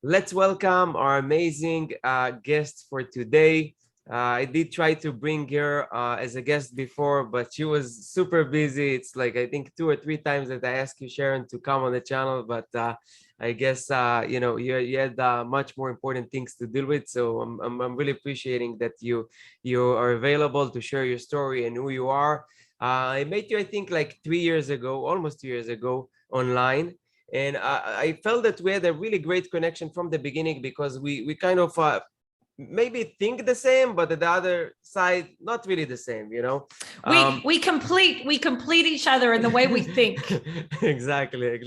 let's welcome our amazing guest for today. I did try to bring her as a guest before, but she was super busy. It's like I think 2 or 3 times that I asked you, Sharon, to come on the channel, but I guess you had much more important things to deal with. So I'm really appreciating that you are available to share your story and who you are. I met you, I think, like 3 years ago, almost 2 years ago, online. And I felt that we had a really great connection from the beginning because we kind of maybe think the same, but at the other side, not really the same. We complete each other in the way we think. Exactly.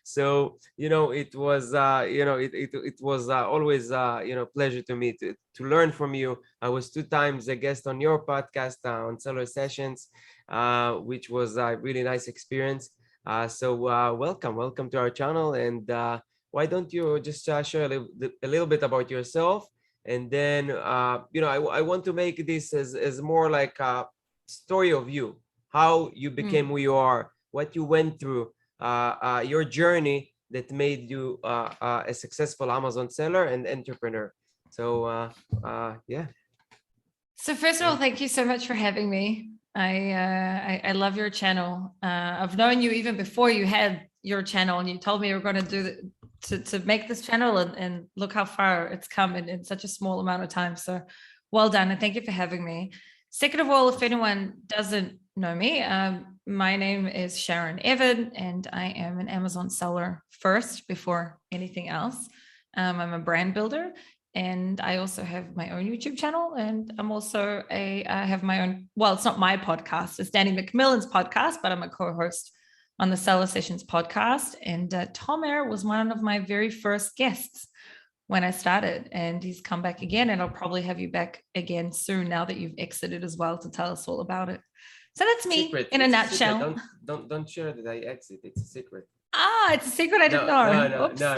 So it was always pleasure to me to learn from you. I was 2 times a guest on your podcast on Seller Sessions, which was a really nice experience. So welcome to our channel. And why don't you just share a little bit about yourself? And then, I want to make this as more like a story of you, how you became who you are, what you went through, your journey that made you a successful Amazon seller and entrepreneur. So, yeah. So first of all, thank you so much for having me. I love your channel. I've known you even before you had your channel, and you told me you were going to do to make this channel, and look how far it's come in such a small amount of time. So well done, and thank you for having me. Second of all, if anyone doesn't know me, my name is Sharon Expand, and I am an Amazon seller first before anything else. I'm a brand builder. And I also have my own YouTube channel, and I'm also I have my own, well, it's not my podcast, it's Danny McMillan's podcast, but I'm a co-host on the Seller Sessions podcast. And Tom Ayer was one of my very first guests when I started, and he's come back again, and I'll probably have you back again soon now that you've exited as well to tell us all about it. So that's me in a nutshell. Don't share that I exit. It's a secret. It's a secret I didn't know. No,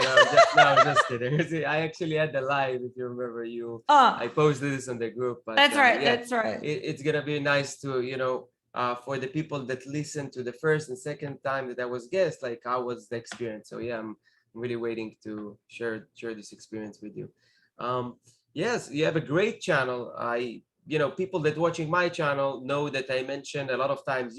just kidding. I actually had the live, if you remember. I posted this on the group. But, that's right. That's right. It's gonna be nice to for the people that listen to the first and second time that I was guest, like how was the experience. So yeah, I'm really waiting to share this experience with you. Yes, you have a great channel. People that watching my channel know that I mentioned a lot of times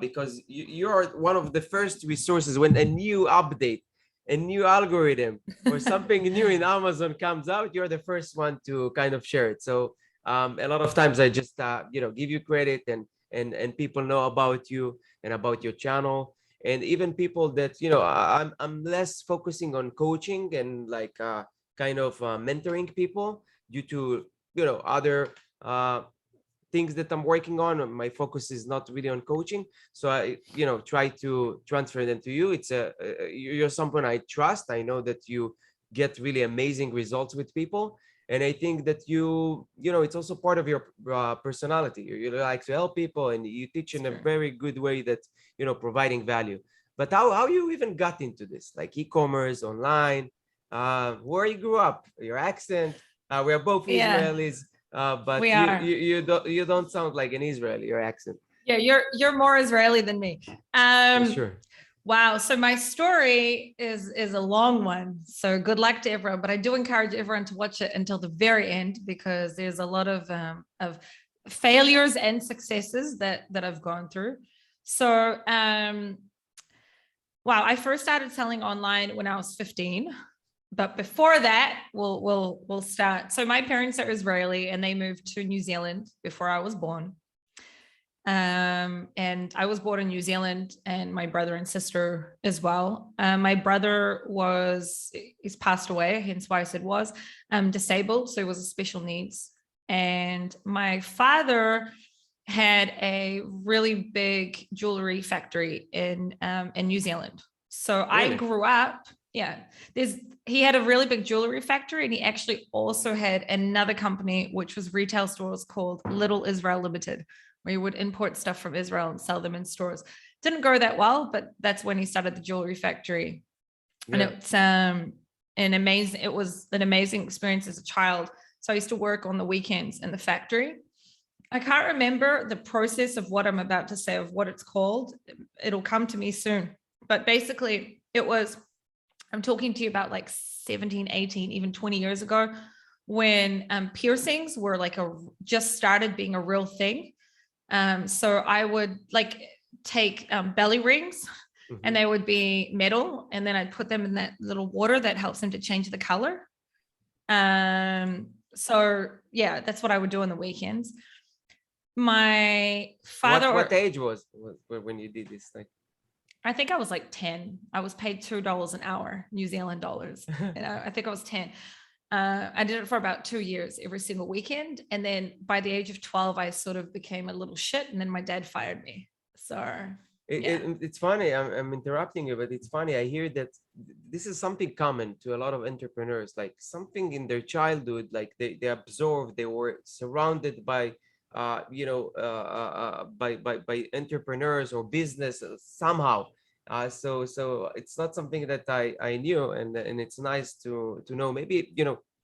because you are one of the first resources when a new update, a new algorithm, or something new in Amazon comes out. You're the first one to kind of share it. So a lot of times I just give you credit, and people know about you and about your channel. And even people that I'm less focusing on coaching and like kind of mentoring people due to other things that I'm working on. My focus is not really on coaching, so I try to transfer them to you. You're someone I trust. I know that you get really amazing results with people, and I think that it's also part of your personality. You like to help people, and you teach in a very good way that providing value. But how you even got into this, like e-commerce, online, where you grew up, your accent? We are both Israelis. But you don't sound like an Israeli, your accent. Yeah, you're more Israeli than me. Sure. Wow. So my story is a long one. So good luck to everyone. But I do encourage everyone to watch it until the very end, because there's a lot of failures and successes that I've gone through. So I first started selling online when I was 15. But before that, we'll start. So my parents are Israeli, and they moved to New Zealand before I was born. And I was born in New Zealand, and my brother and sister as well. My brother he's passed away, hence why I said was, disabled. So he was a special needs. And my father had a really big jewelry factory in New Zealand. So really? I grew up, he had a really big jewelry factory, and he actually also had another company, which was retail stores, called Little Israel Limited, where he would import stuff from Israel and sell them in stores. Didn't go that well, but that's when he started the jewelry factory. Yeah. And it was an amazing experience as a child. So I used to work on the weekends in the factory. I can't remember the process of what I'm about to say, of what it's called. It'll come to me soon. But basically, it was I'm talking to you about like 17, 18, even 20 years ago, when piercings were like just started being a real thing. So I would like take belly rings, and they would be metal, and then I'd put them in that little water that helps them to change the color. So yeah, that's what I would do on the weekends. My father. What age was when you did this? Like, I think I was like 10. I was paid $2 an hour, New Zealand dollars. And I think I was 10. I did it for about 2 years, every single weekend. And then by the age of 12, I sort of became a little shit. And then my dad fired me. So yeah. It's funny. I'm interrupting you, but it's funny. I hear that this is something common to a lot of entrepreneurs. Like something in their childhood, like they absorbed. They were surrounded by by entrepreneurs or business somehow. So it's not something that I knew, and it's nice to know. Maybe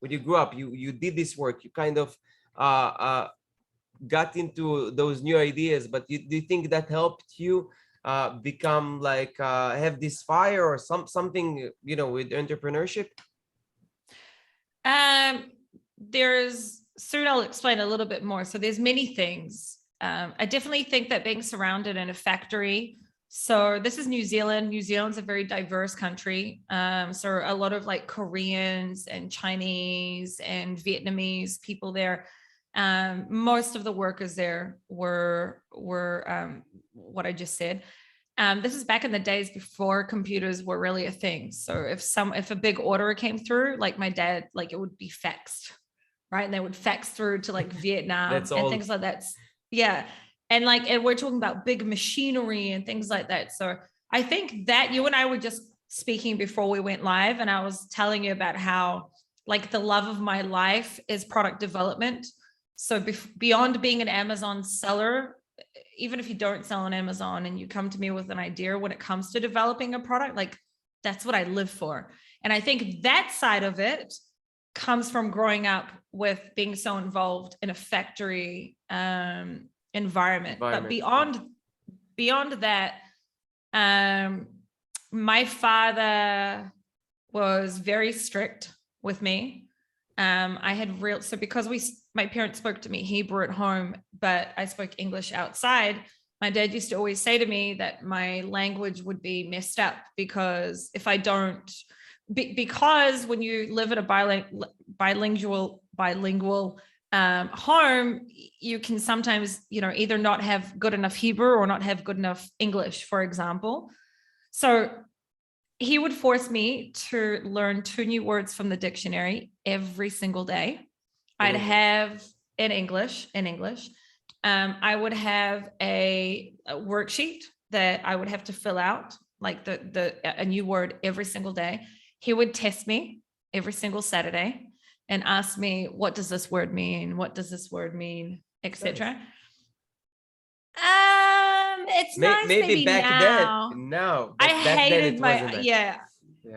when you grew up, you did this work. You kind of got into those new ideas, but do you think that helped you become like have this fire or something with entrepreneurship? Soon I'll explain a little bit more. So there's many things. I definitely think that being surrounded in a factory. So this is New Zealand. New Zealand's a very diverse country. So a lot of like Koreans and Chinese and Vietnamese people there. Most of the workers there were what I just said. This is back in the days before computers were really a thing. So if a big order came through, like my dad, like it would be faxed, right? And they would fax through to like Vietnam and things like that. Yeah. And we're talking about big machinery and things like that. So I think that you and I were just speaking before we went live, and I was telling you about how like the love of my life is product development. So beyond being an Amazon seller, even if you don't sell on Amazon and you come to me with an idea when it comes to developing a product, like that's what I live for. And I think that side of it comes from growing up with being so involved in a factory environment. But beyond that, my father was very strict with me. So because my parents spoke to me Hebrew at home, but I spoke English outside, my dad used to always say to me that my language would be messed up because if I don't, because when you live in a bilingual home, you can sometimes, either not have good enough Hebrew or not have good enough English, for example. So he would force me to learn 2 new words from the dictionary every single day. I'd have in English. I would have a worksheet that I would have to fill out, like a new word every single day. He would test me every single Saturday and ask me, what does this word mean? What does this word mean? Etc. It's nice maybe back now. No, I hated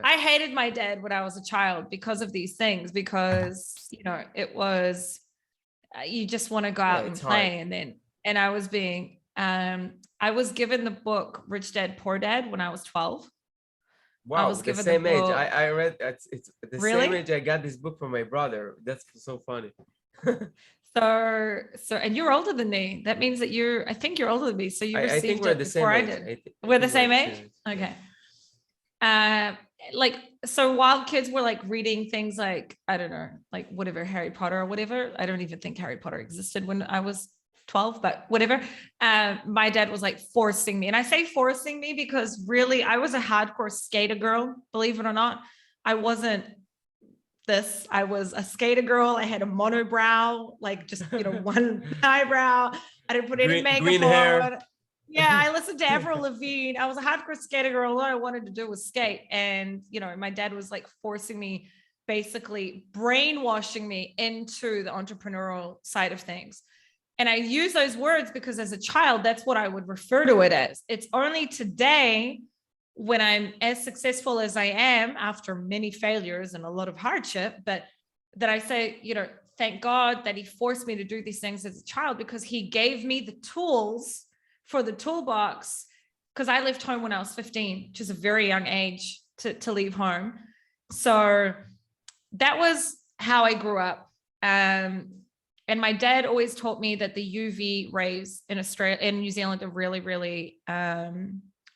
I hated my dad when I was a child because of these things, because it was you just want to go out and play hard. And I was I was given the book Rich Dad Poor Dad when I was 12. Wow, I was given the same age. I read it's the same age I got this book from my brother. That's so funny. So and you're older than me. That means that I think you're older than me. So you received it before I did. We're the same age? Okay. So while kids were like reading things like, I don't know, like whatever, Harry Potter or whatever, I don't even think Harry Potter existed when I was 12, but whatever. My dad was like forcing me. And I say forcing me because really I was a hardcore skater girl, believe it or not. I wasn't this. I was a skater girl. I had a monobrow, like just, one eyebrow. I didn't put any makeup green on. Hair. Yeah, I listened to Avril Lavigne. I was a hardcore skater girl. All I wanted to do was skate. And, my dad was like forcing me, basically brainwashing me into the entrepreneurial side of things. And I use those words because as a child, that's what I would refer to it as. It's only today when I'm as successful as I am after many failures and a lot of hardship, but that I say, thank God that he forced me to do these things as a child, because he gave me the tools for the toolbox, because I left home when I was 15, which is a very young age. to leave home. So that was how I grew up. And my dad always taught me that the UV rays in Australia and New Zealand are really, really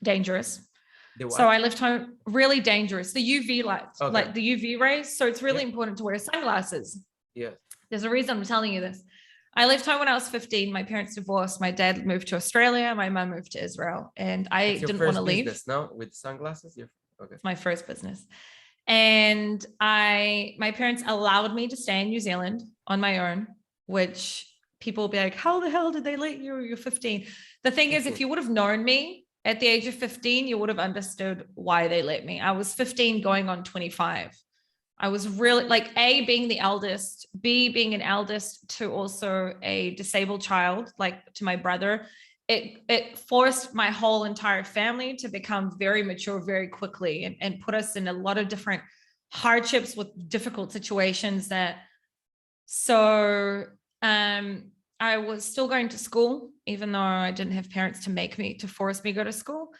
dangerous. So I left home, really dangerous. The UV light, like the UV rays. So it's really important to wear sunglasses. Yeah. There's a reason I'm telling you this. I left home when I was 15. My parents divorced. My dad moved to Australia. My mum moved to Israel. And I didn't want to leave. Business now with sunglasses? Okay. It's my first business. And my parents allowed me to stay in New Zealand on my own, which people will be like, how the hell did they let you? You're 15. The thing is, if you would have known me at the age of 15, you would have understood why they let me. I was 15 going on 25. I was really like A, being the eldest, B, being an eldest to also a disabled child, like to my brother. It forced my whole entire family to become very mature very quickly and put us in a lot of different hardships with difficult situations I was still going to school, even though I didn't have parents to force me to go to school.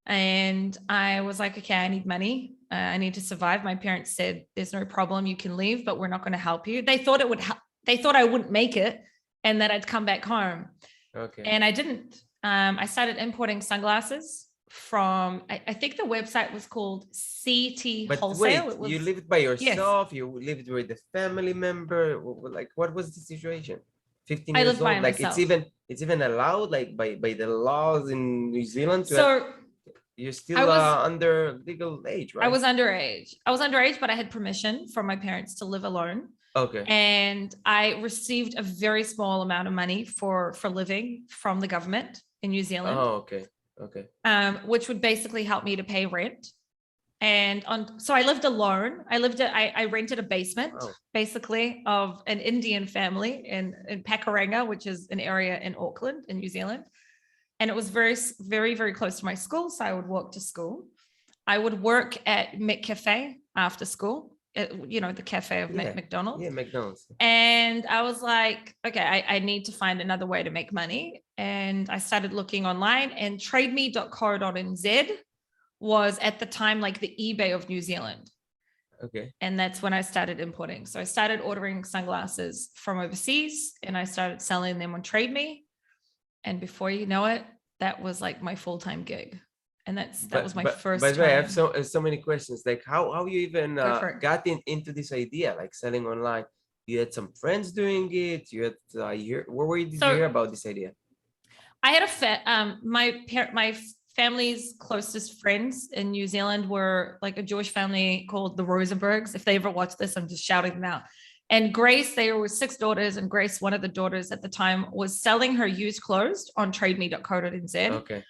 And I was like, okay, I need money. I need to survive. My parents said, there's no problem. You can leave, but we're not going to help you. They thought they thought I wouldn't make it and that I'd come back home. Okay. And I didn't. I started importing sunglasses from, I think the website was called CT but Wholesale. Wait, you lived by yourself? Yes. You lived with a family member? Like, what was the situation? 15 I years lived by old? Like, myself. it's even allowed, like by the laws in New Zealand? You're still under legal age, right? I was underage, but I had permission from my parents to live alone. Okay. And I received a very small amount of money for living from the government in New Zealand. Oh, okay. Okay. Which would basically help me to pay rent. And so I lived alone. I rented a basement, basically, of an Indian family in Pakuranga, which is an area in Auckland in New Zealand. And it was very, very, very close to my school. So I would walk to school. I would work at McCafe after school, the cafe of McDonald's. Yeah, McDonald's. And I was like, okay, I need to find another way to make money. And I started looking online, and trademe.co.nz was at the time like the eBay of New Zealand. Okay. And that's when I started importing. So I started ordering sunglasses from overseas and I started selling them on TradeMe. And before you know it, that was like my full-time gig. And that was my first time. By the way, I have so many questions. Like how you even got into this idea, like selling online? You had some friends doing it. You had where did you hear about this idea? I had my family's closest friends in New Zealand were like a Jewish family called the Rosenbergs. If they ever watch this, I'm just shouting them out. And Grace, there were 6 daughters, and Grace, one of the daughters at the time, was selling her used clothes on trademe.co.nz. Okay.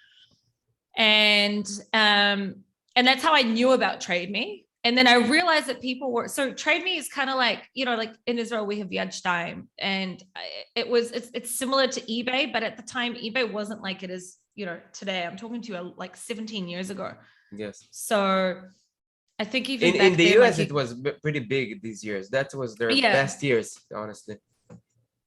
And that's how I knew about TradeMe. And then I realized that people were, so TradeMe is kind of like, like in Israel, we have Yad Shtaim, and it's similar to eBay, but at the time, eBay wasn't like it is, today. I'm talking to you like 17 years ago. Yes. So I think even in the US, it was pretty big these years. That was their best years, honestly.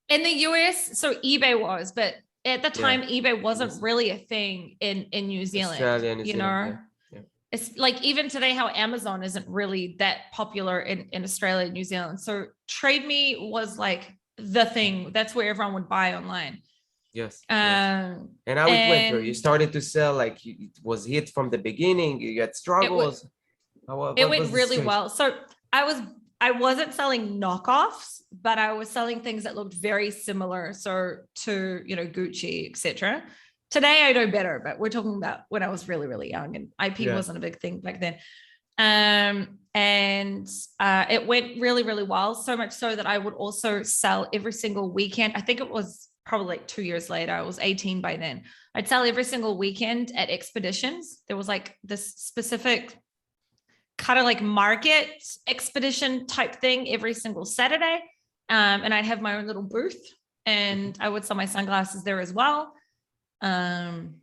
In the US, so eBay was, but at the time, eBay wasn't really a thing in New Zealand. Australia, New Zealand, yeah. It's like even today how Amazon isn't really that popular in Australia and New Zealand. So TradeMe was like the thing. That's where everyone would buy online. Yes. And how it went through? You started to sell, like it was hit from the beginning. You had struggles. It went really well. So I wasn't selling knockoffs, but I was selling things that looked very similar. So to, Gucci, etc. Today I know better, but we're talking about when I was really, really young and IP wasn't a big thing back then. And it went really, really well. So much so that I would also sell every single weekend. I think it was probably like 2 years later. I was 18 by then. I'd sell every single weekend at expeditions. There was like this specific kind of like market expedition type thing every single Saturday. And I'd have my own little booth and I would sell my sunglasses there as well. And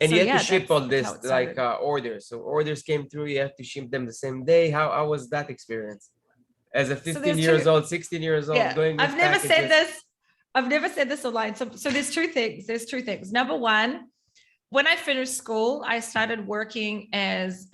you had to ship all this like orders. So orders came through, you have to ship them the same day. How was that experience? As a 15 years old, 16 years old, going with I've never said this. I've never said this online. So there's two things. Number one, when I finished school, I started working as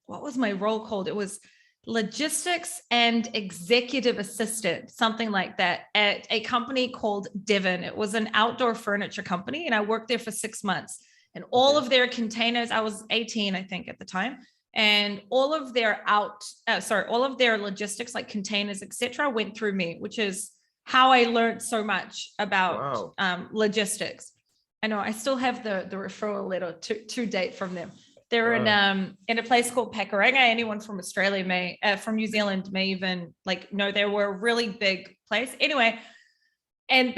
what was my role called? It was logistics and executive assistant, something like that, at a company called Devon. It was an outdoor furniture company, and I worked there for 6 months. And all of their containers, I was 18, I think, at the time, and all of their all of their logistics, like containers, etc., went through me, which is how I learned so much about logistics. I know I still have the referral letter to date from them. They're in a place called Pakuranga. Anyone from Australia from New Zealand may even like know they were a really big place. Anyway, and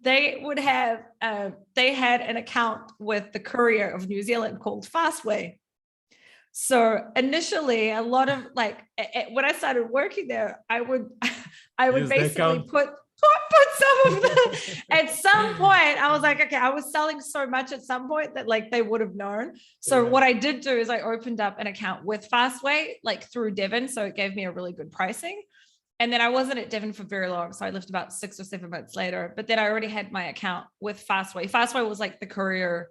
they had an account with the Courier of New Zealand called Fastway. So initially, a lot of like when I started working there, I would basically put some of them. At some point, I was like, okay, I was selling so much at some point that like they would have known. So what I did do is I opened up an account with Fastway, like through Devon. So it gave me a really good pricing. And then I wasn't at Devon for very long. So I left about 6 or 7 months later, but then I already had my account with Fastway. Fastway was like the courier,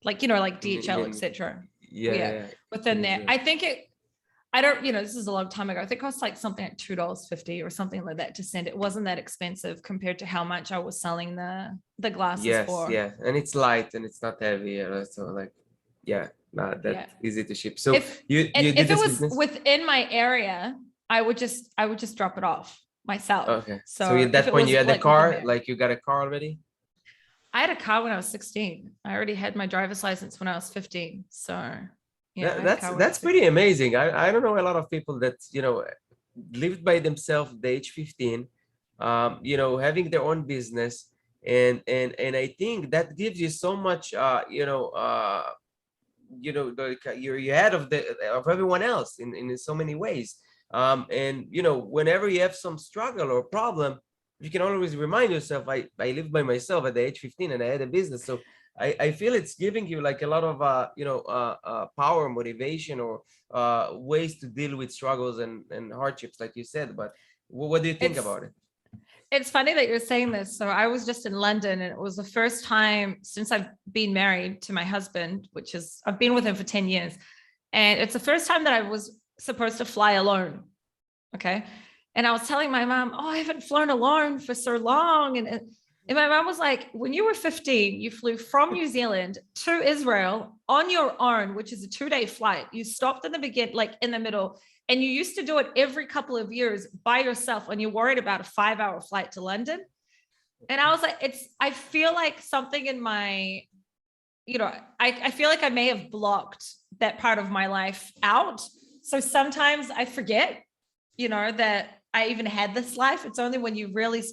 like, like DHL, etc. Yeah. Within there. I think this is a long time ago. I think it cost like something like $2.50 or something like that to send. It wasn't that expensive compared to how much I was selling the glasses for. Yeah. And it's light and it's not heavy. So like, easy to ship. So if it was business? Within my area, I would just drop it off myself. Okay. So at that point you had the car, like you got a car already? I had a car when I was 16. I already had my driver's license when I was 15. So yeah, that's pretty amazing. I don't know a lot of people that, lived by themselves at the age 15, having their own business. And I think that gives you so much, you're ahead of everyone else in so many ways. And whenever you have some struggle or problem, you can always remind yourself, I lived by myself at the age 15 and I had a business. So I feel it's giving you like a lot of power, motivation, or ways to deal with struggles and hardships, like you said. But what do you think about it? It's funny that you're saying this. So I was just in London, and it was the first time since I've been married to my husband, I've been with him for 10 years. And it's the first time that I was supposed to fly alone. Okay. And I was telling my mom, I haven't flown alone for so long. And my mom was like, when you were 15, you flew from New Zealand to Israel on your own, which is a 2-day flight. You stopped in the beginning, like in the middle, and you used to do it every couple of years by yourself when you're worried about a 5-hour flight to London. And I was like, I feel like something in my, I feel like I may have blocked that part of my life out. So sometimes I forget, that I even had this life. It's only when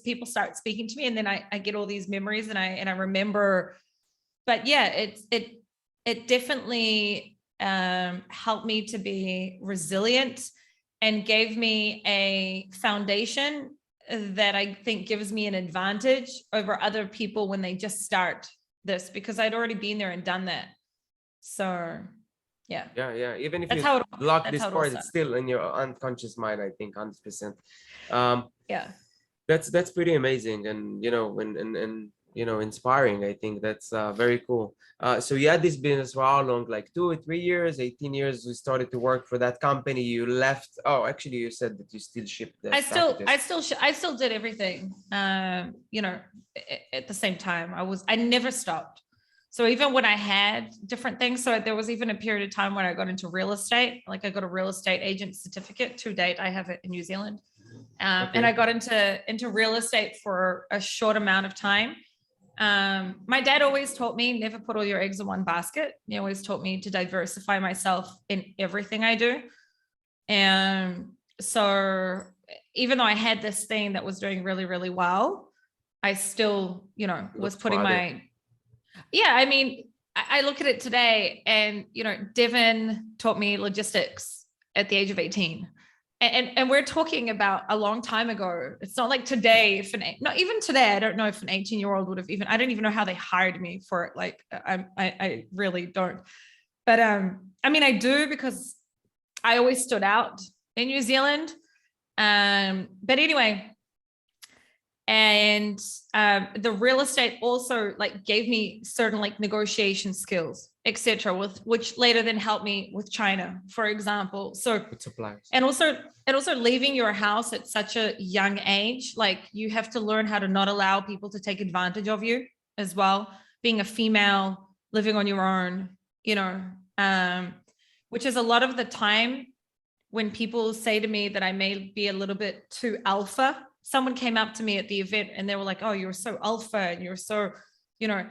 people start speaking to me, and then I get all these memories and I remember. But yeah, it definitely helped me to be resilient and gave me a foundation that I think gives me an advantage over other people when they just start this, because I'd already been there and done that. So yeah. Even if you block this part, it's still in your unconscious mind, I think, 100%. That's pretty amazing, and inspiring. I think that's very cool. So you had this business for how long? Like 2 or 3 years, 18 years. You started to work for that company. You left. Oh, actually, you said that you still shipped the I still did everything. At the same time, I never stopped. So even when I had different things, so there was even a period of time when I got into real estate, like I got a real estate agent certificate. To date, I have it in New Zealand. And I got into real estate for a short amount of time. My dad always taught me, never put all your eggs in one basket. He always taught me to diversify myself in everything I do. And so even though I had this thing that was doing really, really well, I still, was putting I look at it today, and, Devon taught me logistics at the age of 18. And we're talking about a long time ago. It's not like today, not even today, I don't know if an 18-year-old would have I don't even know how they hired me for it. Like, I really don't. But, I do, because I always stood out in New Zealand. But anyway, and the real estate also like gave me certain like negotiation skills. etc., with which later then helped me with China, for example. So With suppliers. and also leaving your house at such a young age, like you have to learn how to not allow people to take advantage of you as well. Being a female, living on your own, you know, which is a lot of the time when people say to me that I may be a little bit too alpha. Someone came up to me at the event and they were like, "Oh, you're so alpha and you're so, you know,"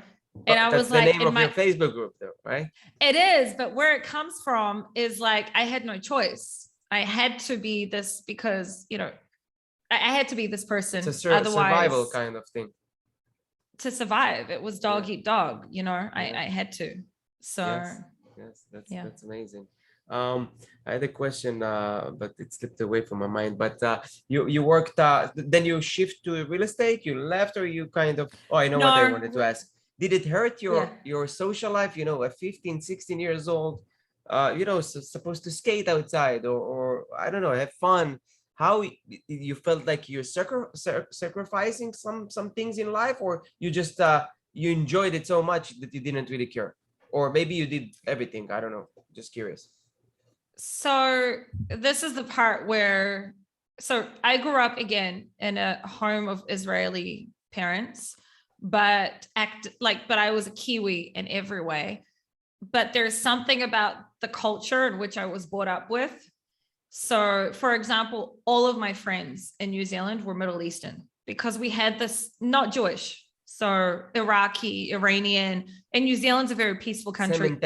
and I That's was the like, name of your Facebook group, though, right? it is, but where it comes from is like, I had no choice. I had to be this because, you know, I had to be this person. It's a Otherwise, survival kind of thing. to survive, it was dog eat dog, you know, Yeah. I had to. So yes, yeah. that's amazing. I had a question, but it slipped away from my mind. But you worked, then you shift to real estate, you left, or you kind of, oh, I know what I wanted to No, ask. Did it hurt yeah. your social life? You know, at 15, 16 years old, you know, supposed to skate outside or I don't know, have fun. How you felt like you're sacrificing some things in life, or you just you enjoyed it so much that you didn't really care, or maybe you did everything. I don't know. Just curious. So this is the part where, so I grew up again in a home of Israeli parents, but but I was a Kiwi in every way. But there's something about the culture in which I was brought up with. So, for example, all of my friends in New Zealand were Middle Eastern because we had this, not Jewish, so Iraqi, Iranian, and New Zealand's a very peaceful country.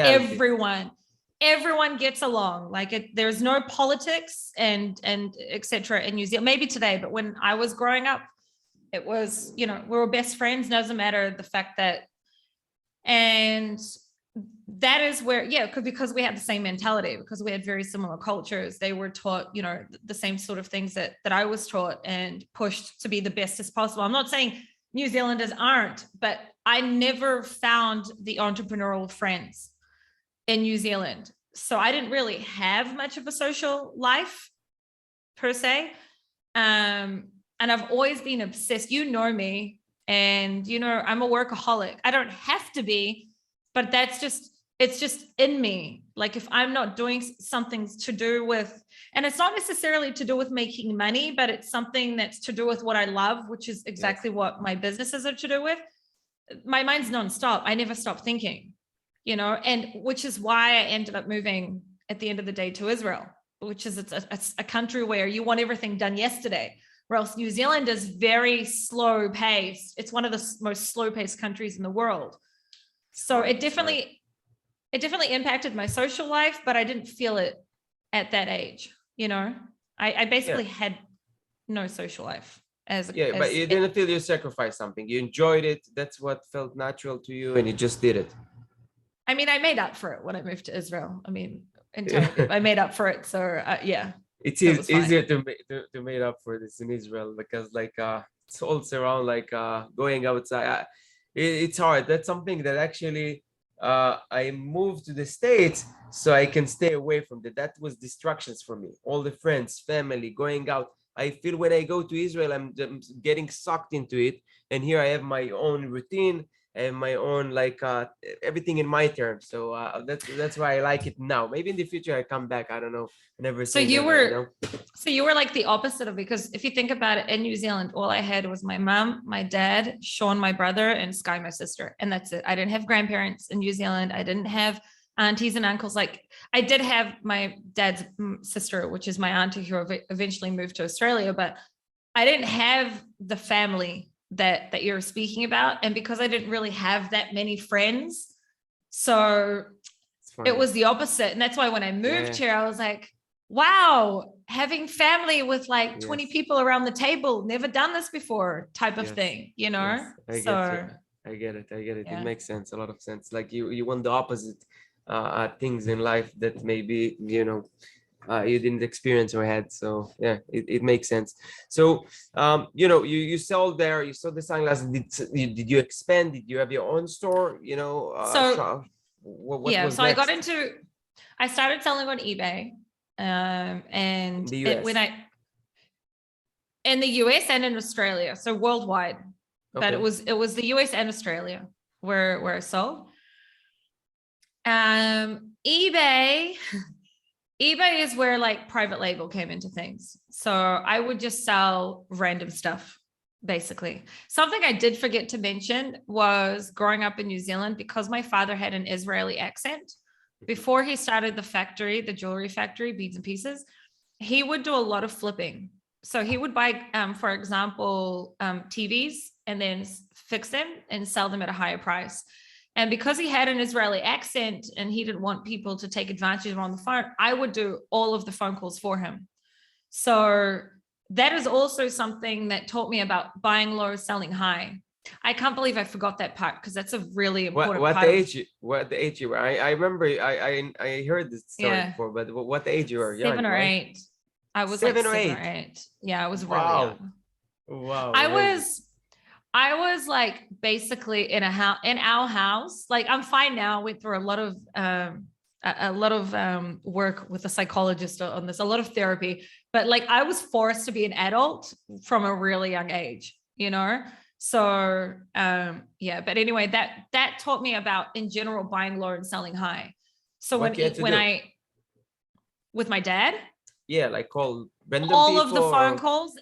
Everyone gets along. Like there's no politics and etc. in New Zealand. Maybe today, but when I was growing up, it was, you know, we were best friends. Doesn't matter the fact that, and that is where, yeah, because we had the same mentality, because we had very similar cultures. They were taught, you know, the same sort of things that I was taught and pushed to be the best as possible. I'm not saying New Zealanders aren't, but I never found the entrepreneurial friends in New Zealand. So I didn't really have much of a social life per se. And I've always been obsessed. You know me, and you know, I'm a workaholic. I don't have to be, but it's just in me. Like if I'm not doing something to do with, and it's not necessarily to do with making money, but it's something that's to do with what I love, which is exactly what my businesses are to do with. My mind's nonstop. I never stop thinking, you know, and which is why I ended up moving at the end of the day to Israel, which is it's a country where you want everything done yesterday. Or else New Zealand is very slow paced. It's one of the most slow paced countries in the world. So it definitely impacted my social life, but I didn't feel it at that age. You know, I basically had no social life but you didn't feel you sacrificed something. You enjoyed it. That's what felt natural to you, and you just did it. I mean, I made up for it when I moved to Israel. I mean, in Tel Aviv, I made up for it. So yeah. It's easier to make up for this in Israel because like it's all around like going outside. It's hard. That's something that actually I moved to the States so I can stay away from that. That was distractions for me. All the friends, family, going out. I feel when I go to Israel, I'm getting sucked into it. And here I have my own routine and my own like everything in my terms. So that's why I like it now. Maybe in the future I come back. I don't know. Never so say you never, were you know? So you were like the opposite of, because if you think about it, in New Zealand, all I had was my mom, my dad, Sean, my brother, and Sky, my sister. And that's it. I didn't have grandparents in New Zealand. I didn't have aunties and uncles. Like I did have my dad's sister, which is my auntie who eventually moved to Australia, but I didn't have the family that you're speaking about. And because I didn't really have that many friends, so it was the opposite. And that's why when I moved here, I was like, wow, having family with like 20 people around the table, never done this before type of thing, you know? I get it. It makes sense, a lot of sense. Like you want the opposite things in life that maybe, you know, you didn't experience or had. So yeah, it makes sense. So you know, you sold there, you sold the sunglasses. Did you expand? Did you have your own store? You know, what was so next? I started selling on eBay. And the US. In the US and in Australia, so worldwide, but it was the US and Australia where I sold. eBay is where like private label came into things. So I would just sell random stuff, basically. Something I did forget to mention was growing up in New Zealand, because my father had an Israeli accent. Before he started the factory, the jewelry factory, Beads and Pieces, he would do a lot of flipping. So he would buy, for example, TVs and then fix them and sell them at a higher price. And because he had an Israeli accent and he didn't want people to take advantage of him on the phone, I would do all of the phone calls for him. So that is also something that taught me about buying low, selling high. I can't believe I forgot that part, because that's a really important What part. the age you were? I remember I heard this story before, but what age you were? Young, 7 or right? 8. I was 7 like or 7 or 8. 8. Yeah, I was really Wow. young. Wow, I amazing. was like basically in our house. Like, I'm fine now. I went through a lot of work with a psychologist on this, a lot of therapy, but like I was forced to be an adult from a really young age, you know? So yeah, but anyway, that taught me about, in general, buying low and selling high. So What you had to do? I with my dad, Yeah, like call random all of people the phone or calls.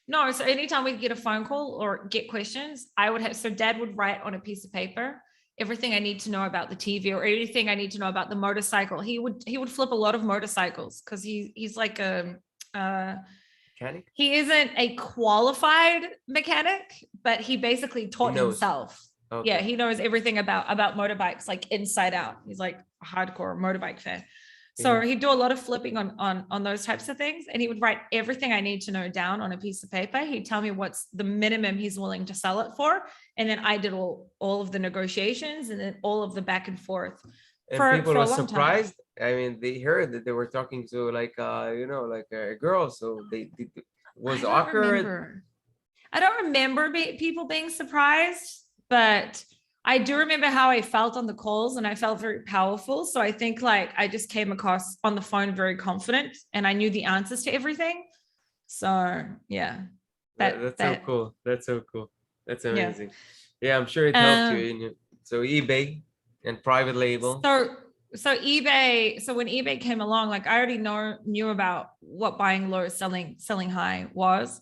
No, so anytime we'd get a phone call or get questions, I would have, so dad would write on a piece of paper everything I need to know about the TV or anything I need to know about the motorcycle. He would flip a lot of motorcycles, because he's like mechanic? he isn't a qualified mechanic, but he basically He taught knows. himself. Yeah, Okay. he knows everything about motorbikes, like inside out. He's like a hardcore motorbike fan. So he'd do a lot of flipping on those types of things, and he would write everything I need to know down on a piece of paper. He'd tell me what's the minimum he's willing to sell it for, and then I did all of the negotiations and then all of the back and forth And people for were a long time. surprised. I mean, they heard that they were talking to like like a girl, so they was awkward. I don't remember people being surprised, but I do remember how I felt on the calls, and I felt very powerful. So I think like I just came across on the phone very confident, and I knew the answers to everything. So yeah, That's so cool. That's so cool. That's yeah. amazing. Yeah, I'm sure it helped you. So eBay and private label. So eBay. So when eBay came along, like I already knew about what buying low, selling high was.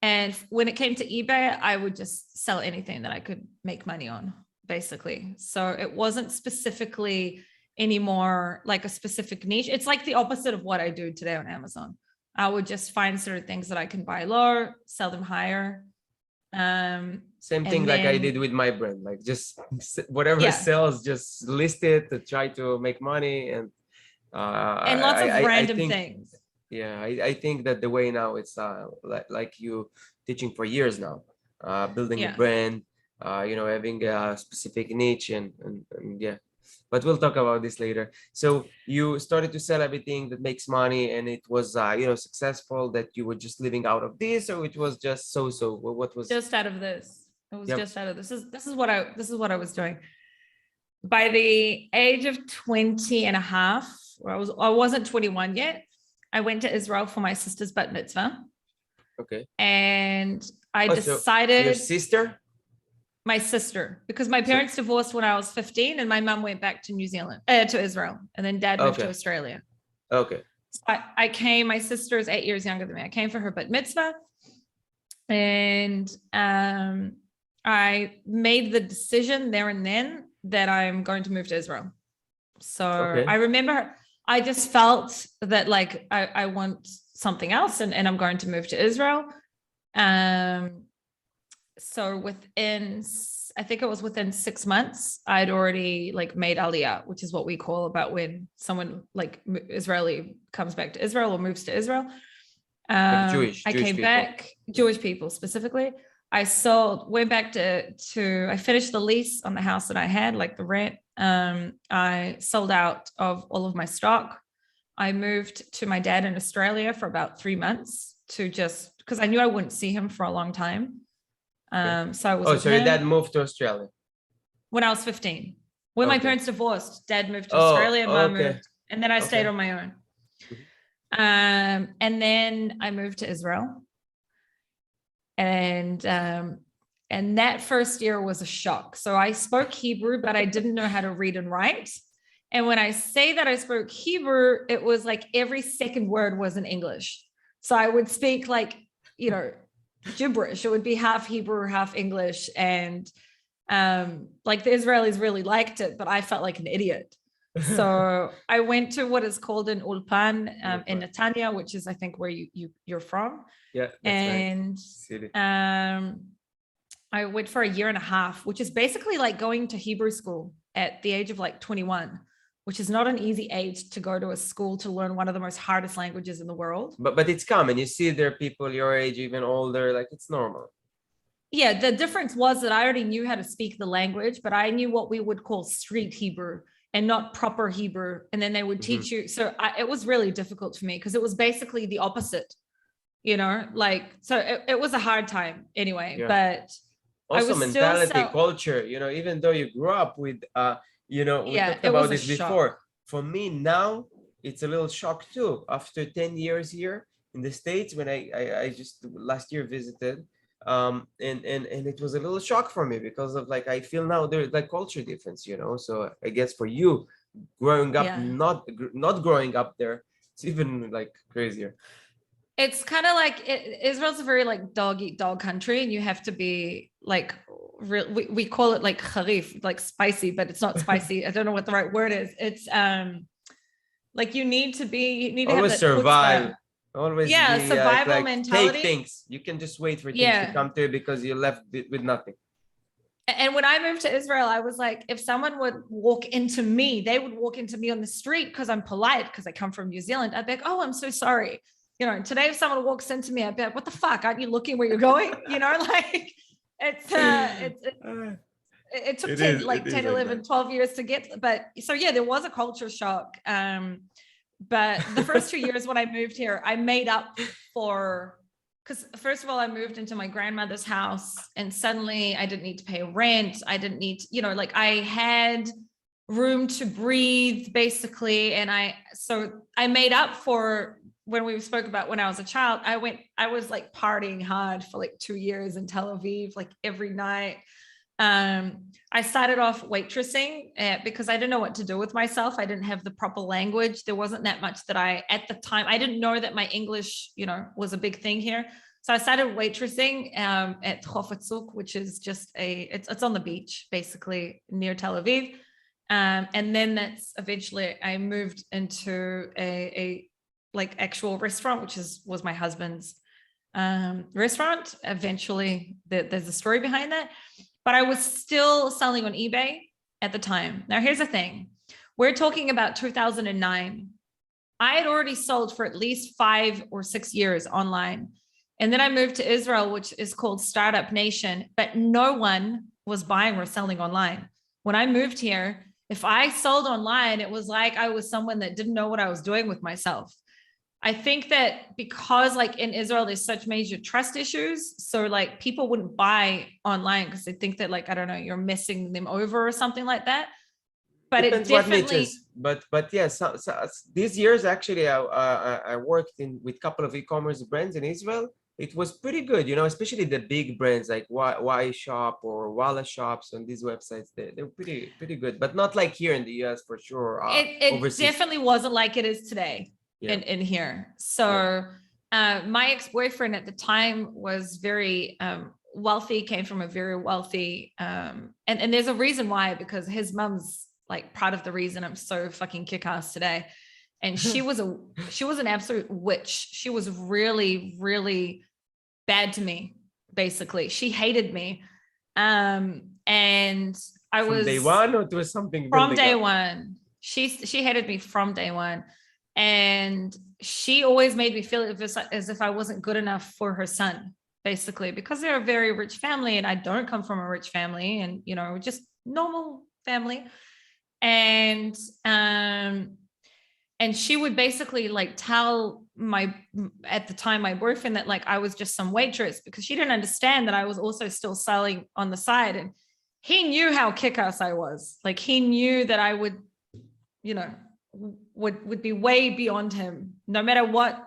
And when it came to eBay, I would just sell anything that I could make money on, basically. So it wasn't specifically anymore like a specific niche. It's like the opposite of what I do today on Amazon. I would just find certain things that I can buy low, sell them higher. Same thing like I did with my brand, like just whatever sells, just list it to try to make money. And lots of random things. Yeah, I think that the way now it's like you teaching for years now, building a brand, having a specific niche and yeah, but we'll talk about this later. So you started to sell everything that makes money, and it was successful, that you were just living out of this, or it was just so what was just out of this? It was just out of this is what I was doing. By the age of 20 and a half, or I wasn't 21 yet, I went to Israel for my sister's bat mitzvah. Okay. And I decided. So your sister? My sister, because my parents divorced when I was 15, and my mom went back to New Zealand, to Israel, and then dad moved to Australia. Okay. So I came, my sister is 8 years younger than me. I came for her bat mitzvah, and I made the decision there and then that I'm going to move to Israel. So I remember I just felt that like I want something else, and I'm going to move to Israel. So I think it was within 6 months, I'd already like made Aliyah, which is what we call about when someone like Israeli comes back to Israel or moves to Israel. Like Jewish came people. back, Jewish people specifically. Went back to I finished the lease on the house that I had, like the rent. I sold out of all of my stock. I moved to my dad in Australia for about 3 months because I knew I wouldn't see him for a long time. So I was so your dad moved to Australia when I was 15. When my parents divorced, dad moved to Australia, mom moved, and then I stayed on my own. And then I moved to Israel. And that first year was a shock. So I spoke Hebrew, but I didn't know how to read and write. And when I say that I spoke Hebrew, it was like every second word was in English. So I would speak like, you know, gibberish. It would be half Hebrew, half English. And like the Israelis really liked it, but I felt like an idiot. So I went to what is called an ulpan in Netanya, which is I think where you're from. Yeah, that's and I went for a year and a half, which is basically like going to Hebrew school at the age of like 21, which is not an easy age to go to a school to learn one of the most hardest languages in the world. But it's common. You see there are people your age, even older, like it's normal. Yeah, the difference was that I already knew how to speak the language, but I knew what we would call street Hebrew and not proper Hebrew. And then they would teach you. So it was really difficult for me because it was basically the opposite, you know, like, so it was a hard time anyway, but also mentality, culture, you know, even though you grew up with, you know, we talked about this before. For me now, it's a little shock too. After 10 years here in the States, when I just last year visited, and it was a little shock for me because of like, I feel now there's like culture difference, you know. So I guess for you growing up, not growing up there, it's even like crazier. It's kind of like Israel's a very like dog eat dog country, and you have to be like we call it like harif, like spicy, but it's not spicy. I don't know what the right word is. It's like you need to always have survive. Always survival like mentality. Take things. You can just wait for things to come to you because you left with nothing. And when I moved to Israel, I was like, if someone would walk into me, they would walk into me on the street because I'm polite, because I come from New Zealand. I'd be like, oh, I'm so sorry. You know, today if someone walks into me, I'd be like, what the fuck? Aren't you looking where you're going? You know, like it took 10, 11, 12 years to get, but so yeah, there was a culture shock. But the first 2 years when I moved here, I made up for, because first of all, I moved into my grandmother's house and suddenly I didn't need to pay rent. I didn't need, you know, like I had room to breathe basically. And so I made up for when we spoke about when I was a child. I was like partying hard for like 2 years in Tel Aviv, like every night. I started off waitressing because I didn't know what to do with myself. I didn't have the proper language. There wasn't that much that at the time, I didn't know that my English, you know, was a big thing here. So I started waitressing at Chofatzuk, which is just it's on the beach, basically near Tel Aviv. And then that's eventually I moved into a like actual restaurant, which was my husband's restaurant. Eventually there's a story behind that. But I was still selling on eBay at the time. Now, here's the thing. We're talking about 2009. I had already sold for at least 5 or 6 years online. And then I moved to Israel, which is called Startup Nation, but no one was buying or selling online. When I moved here, if I sold online, it was like I was someone that didn't know what I was doing with myself. I think that because like in Israel, there's such major trust issues. So like people wouldn't buy online because they think that like, I don't know, you're messing them over or something like that. But depends it definitely, what niches. But yeah, so these years actually I worked with a couple of e-commerce brands in Israel. It was pretty good, you know, especially the big brands like Y Shop or Walla Shops on these websites. They're pretty good, but not like here in the US for sure. It definitely wasn't like it is today. In here. So my ex-boyfriend at the time was very wealthy, came from a very wealthy and there's a reason why, because his mom's like part of the reason I'm so fucking kick-ass today. And she was an absolute witch. She was really, really bad to me, basically. She hated me. And I was from day one, or it was something from day one. She hated me from day one. And she always made me feel as if I wasn't good enough for her son, basically, because they're a very rich family and I don't come from a rich family, and, you know, just normal family. And she would basically like tell at the time, my boyfriend that like I was just some waitress, because she didn't understand that I was also still selling on the side. And he knew how kick-ass I was. Like he knew that I would, you know, would be way beyond him, no matter what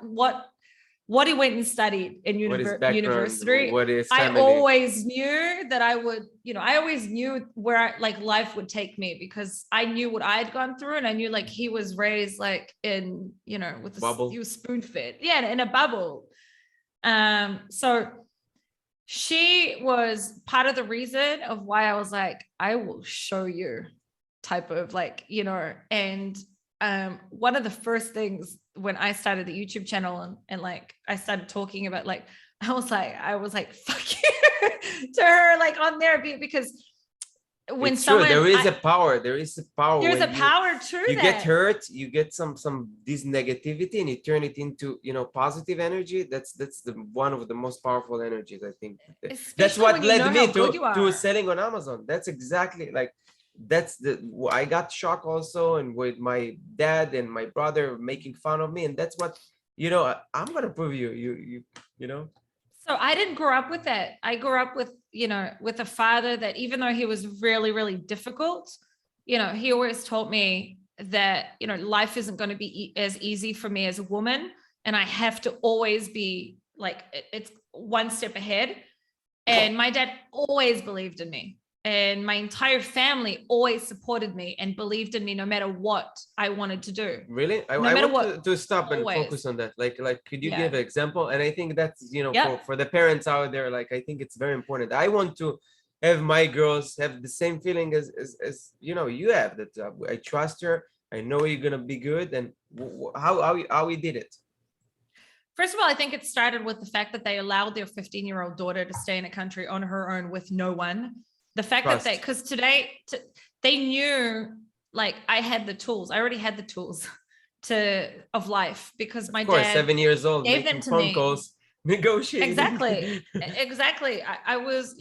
what he went and studied in What is background? university. What is I family? always knew that I would, I always knew where like life would take me, because I knew what I had gone through, and I knew like he was raised like in, with a Bubble. he was spoon fed, in a bubble. So she was part of the reason of why I was like, I will show you, type of like, and one of the first things when I started the YouTube channel and like I started talking about like, I was like fuck you to her, like on there, because when It's someone true. There is a power. There's a when power to you that. get hurt, you get some this negativity, and you turn it into positive energy. That's the one of the most powerful energies, I think. That's Especially what when you led know me how good you to are. selling on Amazon. That's exactly like I got shocked also, and with my dad and my brother making fun of me, and that's what I'm gonna prove you know. So I didn't grow up with that. I grew up with, with a father that, even though he was really, really difficult, he always told me that, life isn't going to be as easy for me as a woman. And I have to always be like, it's one step ahead. And my dad always believed in me. And my entire family always supported me and believed in me no matter what I wanted to do. Really? I matter want what, to stop and always. focus on that. Like, could you give an example? And I think that's, Yep. for the parents out there, like, I think it's very important. I want to have my girls have the same feeling as you have, that I trust her. I know you're going to be good. And how we did it. First of all, I think it started with the fact that they allowed their 15-year-old daughter to stay in a country on her own with no one. The fact Trust. that because today they knew like I had the tools. I already had the tools of life, because my dad, 7 years old, gave making them to phone me. calls, negotiating. Exactly. I was,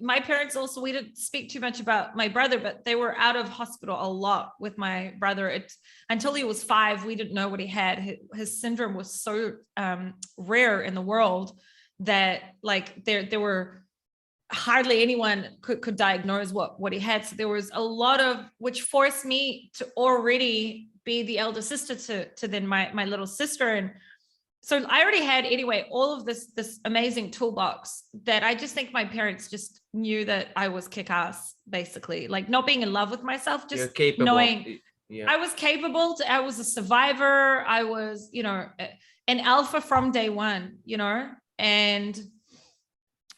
my parents also, we didn't speak too much about my brother, but they were out of hospital a lot with my brother. Until he was 5, we didn't know what he had. His syndrome was so rare in the world that like there were hardly anyone could diagnose what he had. So there was a lot of, which forced me to already be the elder sister to then my little sister. And so I already had anyway all of this amazing toolbox that I just think my parents just knew that I was kick-ass, basically, like not being in love with myself, just knowing I was capable. I was a survivor. I was, an alpha from day one, and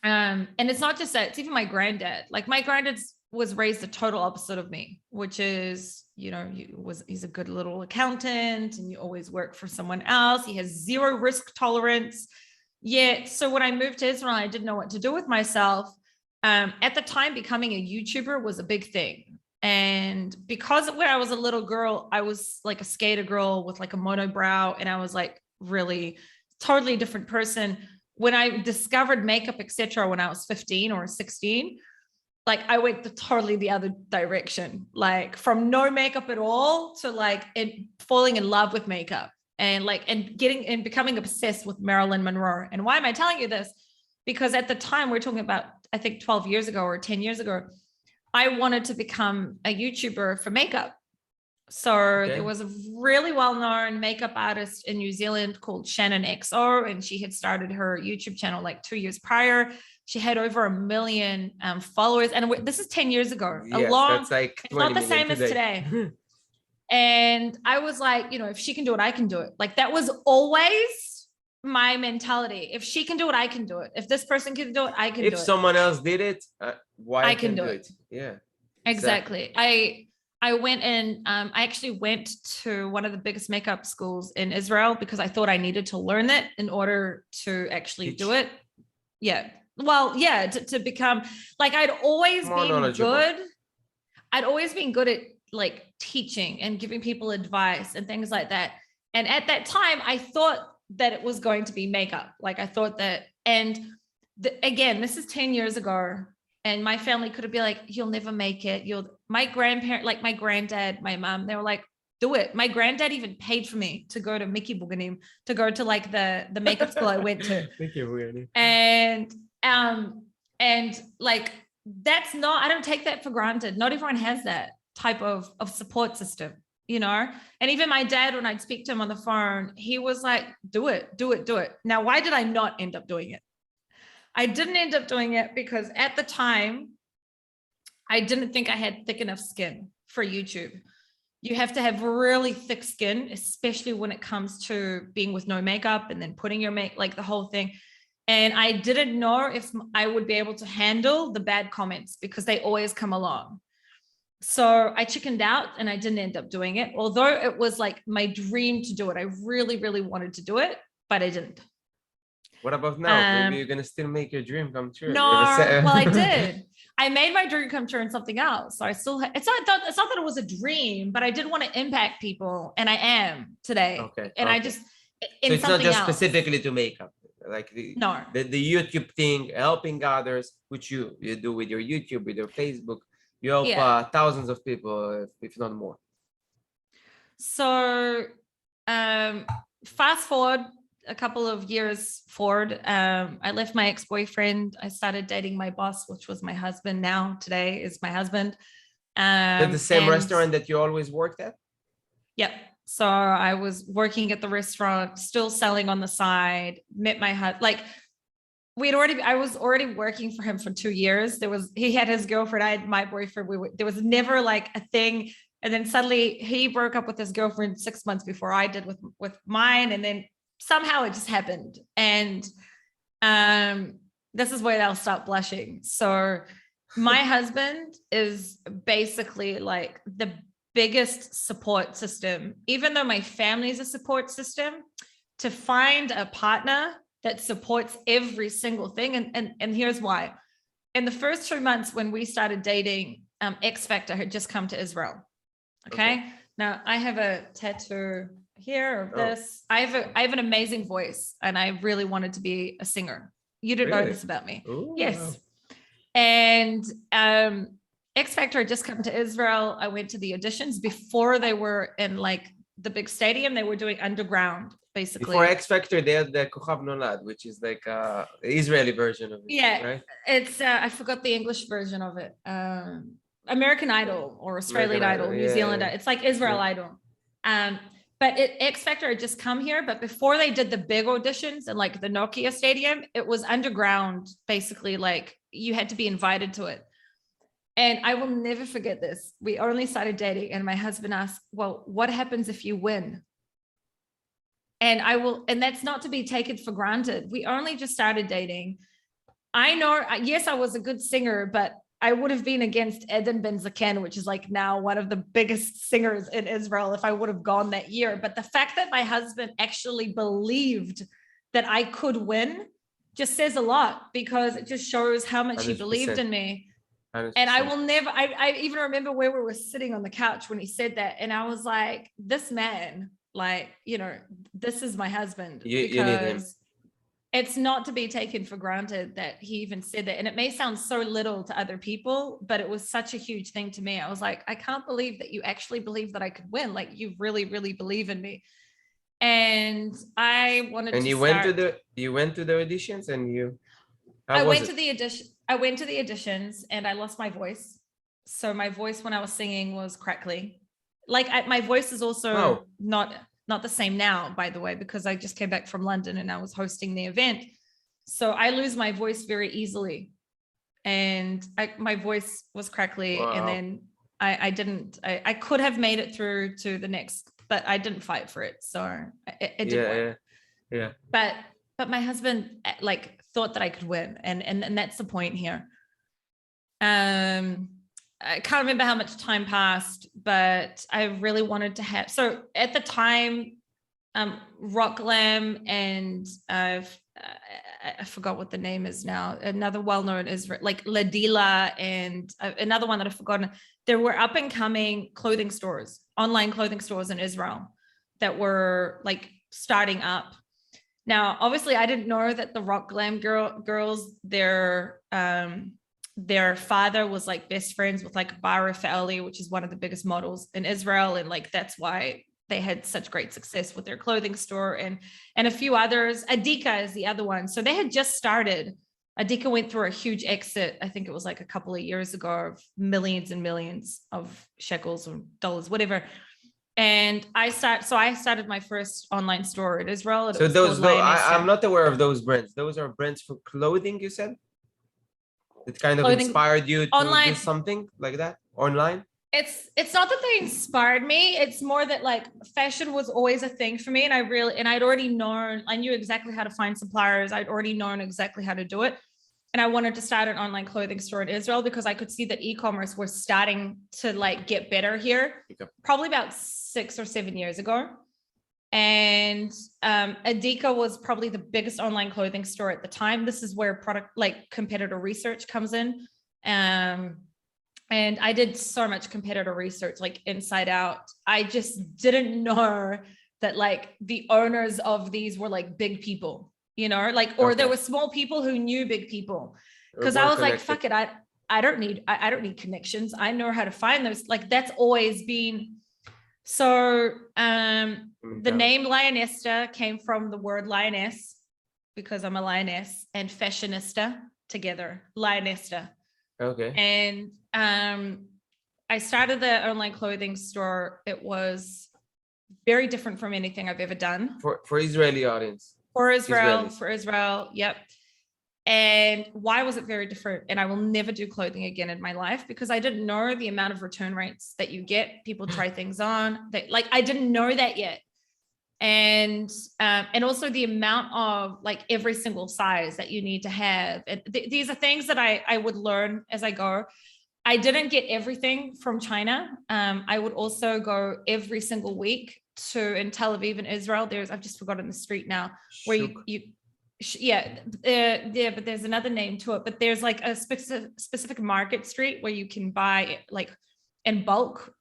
it's not just that, it's even my granddad. Like my granddad was raised the total opposite of me, which is, he's a good little accountant and you always work for someone else. He has zero risk tolerance. Yet, so when I moved to Israel, I didn't know what to do with myself. At the time, becoming a YouTuber was a big thing. And because when I was a little girl, I was like a skater girl with like a monobrow, and I was like really totally different person. When I discovered makeup, etc., when I was 15 or 16, like I went totally the other direction, like from no makeup at all to like falling in love with makeup and becoming obsessed with Marilyn Monroe. And why am I telling you this? Because at the time, we're talking about, I think 12 years ago or 10 years ago, I wanted to become a YouTuber for makeup. So there was a really well-known makeup artist in New Zealand called Sharon Expand, and she had started her YouTube channel like 2 years prior. She had over 1 million followers, and this is 10 years ago. Yes, that's like 20 it's not the same today. as today. And I was like, if she can do it, I can do it. Like that was always my mentality. If she can do it, I can do it. If this person can do it, I can do it. If someone else did it, why I can do it? Yeah, exactly. I went and I actually went to one of the biggest makeup schools in Israel because I thought I needed to learn that in order to actually do it. Yeah. Well, yeah, to become like I'd always been good. I'd always been good at like teaching and giving people advice and things like that. And at that time, I thought that it was going to be makeup. Like I thought that, and again, this is 10 years ago. And my family could have been like, you'll never make it. My grandparent, like my granddad, my mom, they were like, do it. My granddad even paid for me to go to Mickey Buganim, to go to like the makeup school I went to. And like, I don't take that for granted. Not everyone has that type of support system. you know? And even my dad, when I'd speak to him on the phone, he was like, do it, do it, do it. Now, why did I not end up doing it? I didn't end up doing it because at the time, I didn't think I had thick enough skin for YouTube. You have to have really thick skin, especially when it comes to being with no makeup and then putting your like the whole thing. And I didn't know if I would be able to handle the bad comments because they always come along. So I chickened out and I didn't end up doing it. Although it was like my dream to do it. I really, really wanted to do it, but I didn't. What about now? Maybe you're gonna still make your dream come true. No, well, I did. I made my dream come true in something else. So I still, it's not that it was a dream, but I did want to impact people, and I am today. Okay. And okay. I just, so it's not just specifically to makeup, like the YouTube thing, helping others, which you do with your YouTube, with your Facebook. You help thousands of people, if not more. So, fast forward a couple of years forward, I left my ex-boyfriend. I started dating my boss, which was my husband. Now today is my husband. At the same restaurant that you always worked at? Yep. So I was working at the restaurant, still selling on the side, met my husband. Like I was already working for him for 2 years. He had his girlfriend, I had my boyfriend. There was never like a thing. And then suddenly he broke up with his girlfriend 6 months before I did with mine. And then somehow it just happened. And this is where I'll start blushing. So my husband is basically like the biggest support system. Even though my family is a support system, to find a partner that supports every single thing. And here's why. In the first 2 months when we started dating, X Factor had just come to Israel. Okay. Now I have a tattoo here of this. I have an amazing voice, and I really wanted to be a singer. You didn't know this about me. Ooh, yes. wow. And X Factor had just come to Israel. I went to the auditions before they were in like the big stadium. They were doing underground, basically. Before X Factor, they had the Kochav Nolad, which is like the Israeli version of it. Yeah, right? It's I forgot the English version of it. American Idol or Australian Idol, New Zealand. It's like Israel Idol. But X Factor had just come here. But before they did the big auditions in like the Nokia Stadium, it was underground, basically. Like you had to be invited to it. And I will never forget this. We only started dating, and my husband asked, "Well, what happens if you win?" And that's not to be taken for granted. We only just started dating. I know, yes, I was a good singer, but I would have been against Eden Ben Zaken, which is like now one of the biggest singers in Israel, if I would have gone that year. But the fact that my husband actually believed that I could win just says a lot, because it just shows how much 100%. He believed in me. 100%. And I will never, I even remember where we were sitting on the couch when he said that. And I was like, this man, like, you know, this is my husband. You need him. It's not to be taken for granted that he even said that. And it may sound so little to other people, but it was such a huge thing to me. I was like, I can't believe that you actually believe that I could win. Like, you really, really believe in me. And I wanted and to you went to the auditions, and I went to the auditions and I lost my voice. So my voice when I was singing was crackly. Like my voice is also not the same now, by the way, because I just came back from London and I was hosting the event. So I lose my voice very easily. And my voice was crackly. Wow. And then I could have made it through to the next, but I didn't fight for it. So it didn't work. Yeah. But my husband like thought that I could win. And that's the point here. I can't remember how much time passed, but I really wanted to have, so at the time, Rock Glam and I forgot what the name is now, another well-known Israel, like Ladila and another one that I've forgotten. There were up and coming clothing stores, online clothing stores in Israel that were like starting up. Now, obviously I didn't know that the Rock Glam girls, their father was like best friends with like Bara Fa'ali, which is one of the biggest models in Israel. And like, that's why they had such great success with their clothing store and a few others. Adika is the other one. So they had just started. Adika went through a huge exit. I think it was like a couple of years ago of millions and millions of shekels or dollars, whatever. And I started my first online store in Israel, and it So was called those, though, I'm Lionessa. not aware of those brands. Those are brands for clothing, you said? That kind of Clothing inspired you to do online. something like that online? It's not that they inspired me. It's more that like fashion was always a thing for me, and I'd already known. I knew exactly how to find suppliers. I'd already known exactly how to do it, and I wanted to start an online clothing store in Israel because I could see that e-commerce was starting to like get better here. Okay. Probably about 6 or 7 years ago. And Adika was probably the biggest online clothing store at the time. This is where product like competitor research comes in. And I did so much competitor research, like inside out. I just didn't know that like the owners of these were like big people, you know, like, or there Okay. were small people who knew big people. Or Cause I more was like, connected. fuck it. I don't need connections. I know how to find those. Like that's always been. So the name Lionessa came from the word lioness because I'm a lioness, and fashionista together, Lionessa. Okay. And I started the online clothing store. It was very different from anything I've ever done. For Israeli audience. For Israel, Israelis. for Israel, yep. And why was it very different? And I will never do clothing again in my life because I didn't know the amount of return rates that you get. People try things on. Like I didn't know that yet. And also the amount of like every single size that you need to have. And these are things that I would learn as I go. I didn't get everything from China. I would also go every single week in Tel Aviv in Israel. I've just forgotten the street now where but there's another name to it, but there's like a specific market street where you can buy like in bulk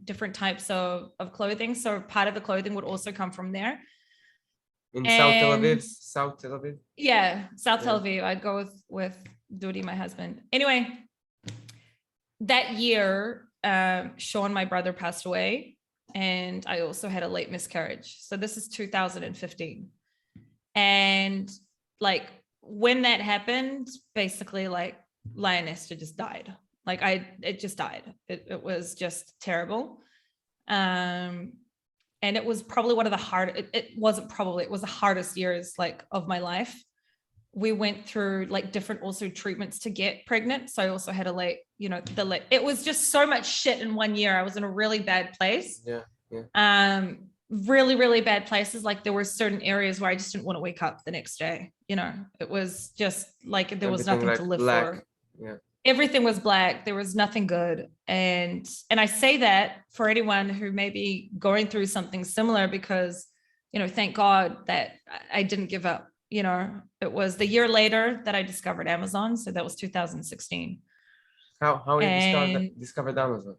different types of clothing. So part of the clothing would also come from there. In South Tel Aviv? South Tel Aviv? Yeah, South Tel Aviv. I'd go with Dudi, my husband. Anyway, that year, Sean, my brother, passed away, and I also had a late miscarriage. So this is 2015. And like when that happened, basically like Lionessa just died. Like it just died. It was just terrible. And it was probably one of the it was the hardest years like of my life. We went through like different also treatments to get pregnant. So I also had it was just so much shit in 1 year. I was in a really bad place. Yeah. Really, really bad places. Like there were certain areas where I just didn't want to wake up the next day. You know, it was just like there was Everything nothing like to live black. for. Yeah. Everything was black. There was nothing good. And I say that for anyone who may be going through something similar because, you know, thank God that I didn't give up. You know, it was the year later that I discovered Amazon. So that was 2016. How you discovered Amazon?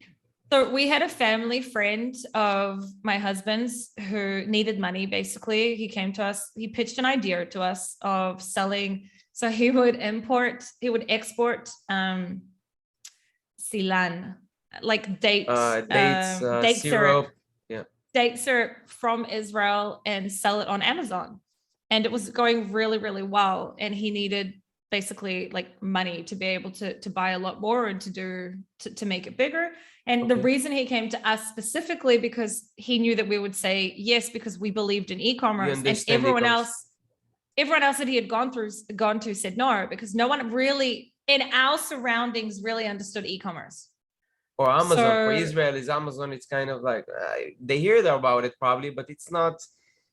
So we had a family friend of my husband's who needed money. Basically, he came to us. He pitched an idea to us of selling. So he would export silan, like date syrup. syrup, Yeah. date syrup from Israel and sell it on Amazon. And it was going really, really well. And he needed basically like money to be able to buy a lot more and to make it bigger. And the reason he came to us specifically because he knew that we would say yes because we believed in e-commerce, and everyone else that he had gone to said no, because no one really in our surroundings really understood e-commerce. Or Amazon for Israel is Amazon. It's kind of like they hear about it probably, but it's not.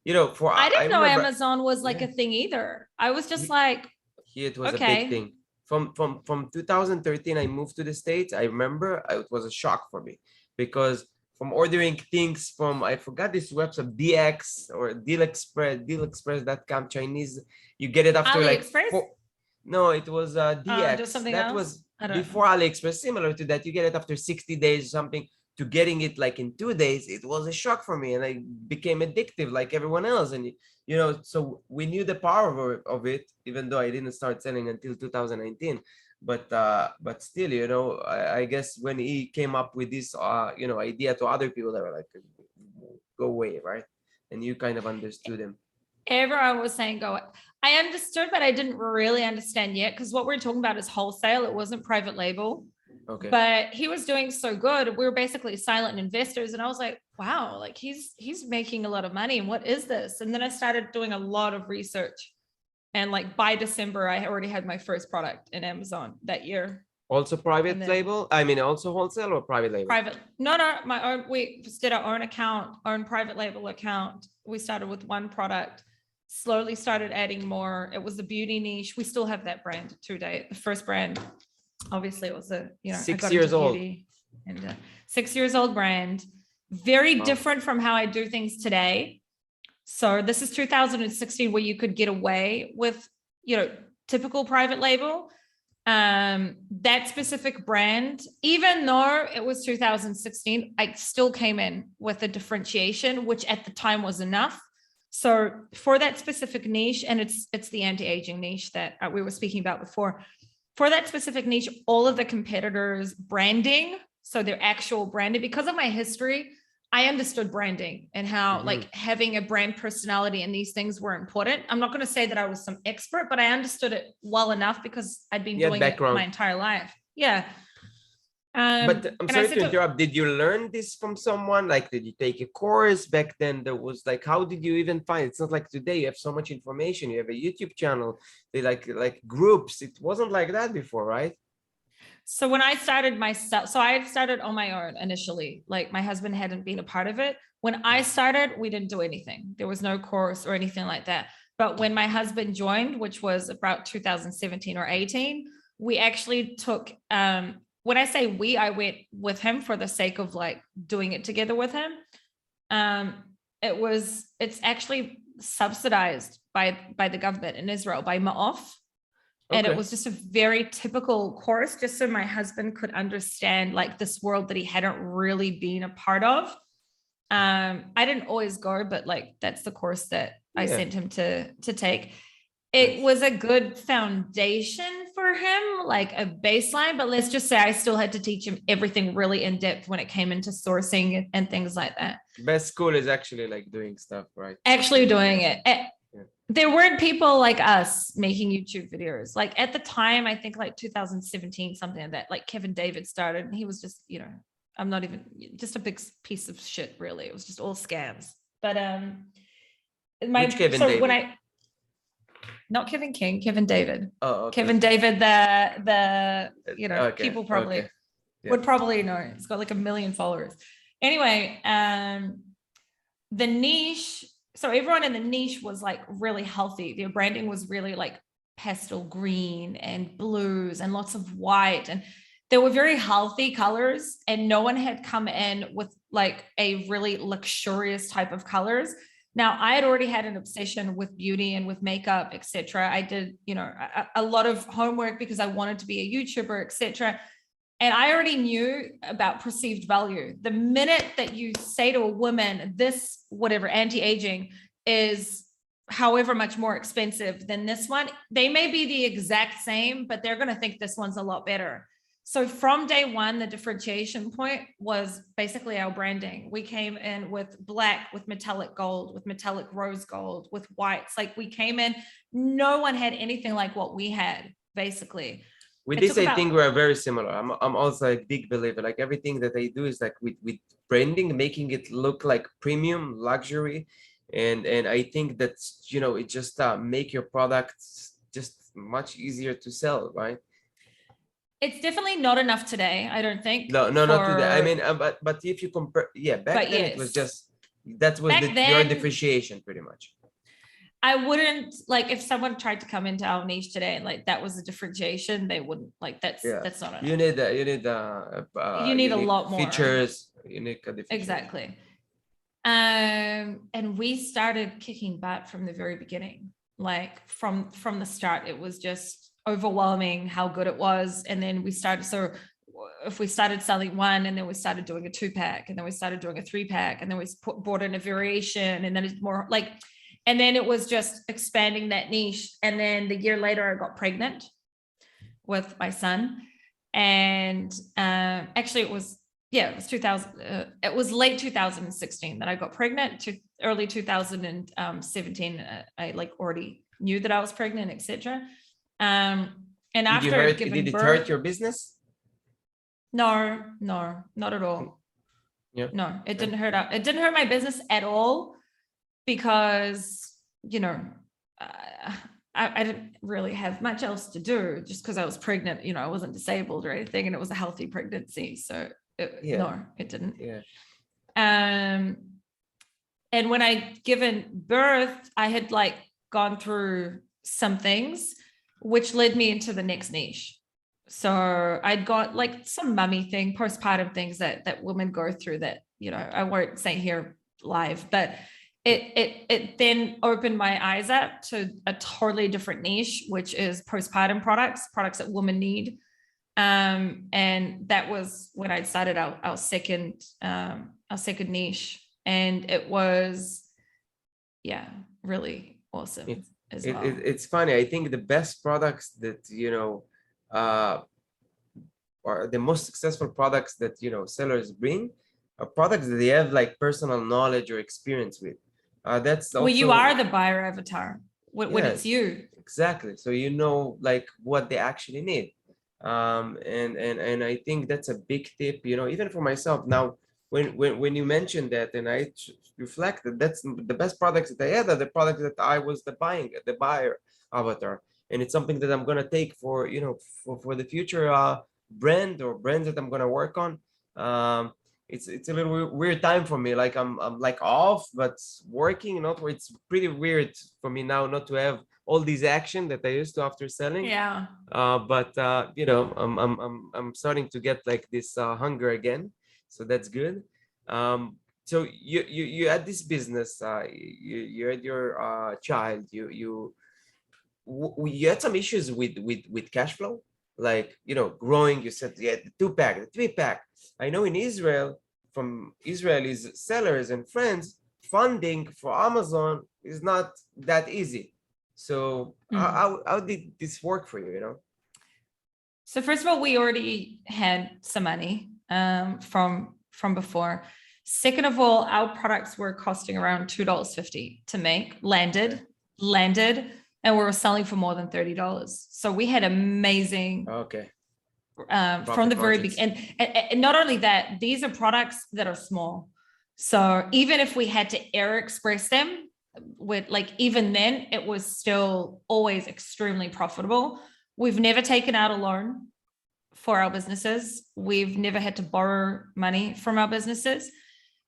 You know, I didn't know Amazon was like a thing either. I was just like, here it was a big thing. From 2013, I moved to the States. I remember it was a shock for me because from ordering things from, I forgot this website, DX or dealexpress.com, Chinese, you get it after AliExpress? No, it was DX. Just something that else? was before AliExpress, similar to that. You get it after 60 days or something. To getting it like in 2 days, it was a shock for me, and I became addictive like everyone else. And you know, so we knew the power of it, even though I didn't start selling until 2019. But still, you know, I guess when he came up with this you know, idea to other people, that were like, go away, right? And you kind of understood him. Everyone was saying go. I understood, but I didn't really understand yet, because what we're talking about is wholesale. It wasn't private label. Okay. But he was doing so good. We were basically silent investors. And I was like, wow, like he's making a lot of money. And what is this? And then I started doing a lot of research. And like by December, I already had my first product in Amazon that year. Also private label? I mean, also wholesale or private label? Private. No, my own. We just did our own account, own private label account. We started with one product, slowly started adding more. It was the beauty niche. We still have that brand to date. The first brand, obviously, it was a, you know, 6 years old. And 6 years old brand. Very different from how I do things today. So this is 2016, where you could get away with, you know, typical private label. That specific brand, even though it was 2016, I still came in with a differentiation, which at the time was enough. So for that specific niche, and it's the anti-aging niche that we were speaking about before, for that specific niche, all of the competitors' branding, so their actual branding, because of my history, I understood branding and how like having a brand personality and these things were important. I'm not going to say that I was some expert, but I understood it well enough because I'd been doing it my entire life. Yeah. But I'm sorry to interrupt. Did you learn this from someone? Like, did you take a course back then? There was like, how did you even find it? It's not like today you have so much information. You have a YouTube channel. They like groups. It wasn't like that before, right? So when I started myself, so I started on my own initially, like my husband hadn't been a part of it. When I started, we didn't do anything. There was no course or anything like that. But when my husband joined, which was about 2017 or 18, we actually took, when I say we, I went with him for the sake of like doing it together with him. It's actually subsidized by the government in Israel, by Ma'of. And it was just a very typical course, just so my husband could understand like this world that he hadn't really been a part of. I didn't always go, but like that's the course that I sent him to take. It was a good foundation for him, like a baseline, but let's just say I still had to teach him everything really in depth when it came into sourcing and things like that. Best school is actually like doing stuff, right? Actually doing it. There weren't people like us making YouTube videos. Like at the time, I think like 2017, something like that, like Kevin David started, and he was just, you know, I'm not even just a big piece of shit, really. It was just all scams. But Which Kevin David? Not Kevin King, Kevin David. Oh, okay. Kevin David, the you know, people probably would probably know. He's got like 1 million followers. Anyway, the niche. So everyone in the niche was like really healthy. Their branding was really like pastel green and blues and lots of white. And they were very healthy colors. And no one had come in with like a really luxurious type of colors. Now, I had already had an obsession with beauty and with makeup, etc. I did, you know, a lot of homework because I wanted to be a YouTuber, etc. And I already knew about perceived value. The minute that you say to a woman, this, whatever, anti-aging is however much more expensive than this one, they may be the exact same, but they're going to think this one's a lot better. So from day one, the differentiation point was basically our branding. We came in with black, with metallic gold, with metallic rose gold, with whites. Like we came in, no one had anything like what we had, basically. With this, I think we're very similar. I'm also a big believer. Like everything that I do is like with branding, making it look like premium, luxury, and I think that's, you know, it just make your products just much easier to sell, right? It's definitely not enough today, I don't think. No, not today. I mean, but if you compare, back then it was just that was your differentiation pretty much. I wouldn't like if someone tried to come into our niche today and like that was a differentiation, they wouldn't like that's not enough. You need a lot more features, unique exactly. And we started kicking butt from the very beginning. Like from the start, it was just overwhelming how good it was. And then we started, so if we started selling one and then we started doing a 2-pack and then we started doing a 3-pack and then we brought in a variation and then it's more like, and then it was just expanding that niche. And then the year later, I got pregnant with my son. And actually it was 2000. It was late 2016 that I got pregnant. To early 2017, I like already knew that I was pregnant, etc. And after giving birth, did it hurt your business? No, not at all. Yeah. No, it didn't hurt out. It didn't hurt my business at all because, you know, I didn't really have much else to do just because I was pregnant. You know, I wasn't disabled or anything, and it was a healthy pregnancy. So no, it didn't. Yeah. And when I'd given birth, I had like gone through some things which led me into the next niche. So I'd got like some mummy thing, postpartum things that women go through that, you know, I won't say here live, but it then opened my eyes up to a totally different niche, which is postpartum products that women need. And that was when I started our second niche. And it was, really awesome as well. It's funny. I think the best products that, or the most successful products that, sellers bring are products that they have like personal knowledge or experience with. That's also, well, you are the buyer avatar when it's you. Exactly. So, like what they actually need. And I think that's a big tip, even for myself. Now, when you mentioned that, and I reflected, that's the best products that I had are the products that I was the buyer avatar, and it's something that I'm gonna take for for the future brand or brands that I'm gonna work on. It's a little weird time for me. Like I'm like off, but working, not where it's pretty weird for me now not to have all these action that I used to after selling. Yeah. But I'm starting to get like this hunger again, so that's good. So you had this business, you had your child, you had some issues with cash flow, like growing. You said you had the 2-pack, the 3-pack. I know in Israel, from Israelis sellers and friends, funding for Amazon is not that easy. So how did this work for you? So first of all, we already had some money from before. Second of all, our products were costing around $2.50 to make, landed, and we were selling for more than $30. So we had amazing from the very beginning. And not only that, these are products that are small. So even if we had to air express them, with like even then it was still always extremely profitable. We've never taken out a loan for our businesses. We've never had to borrow money from our businesses.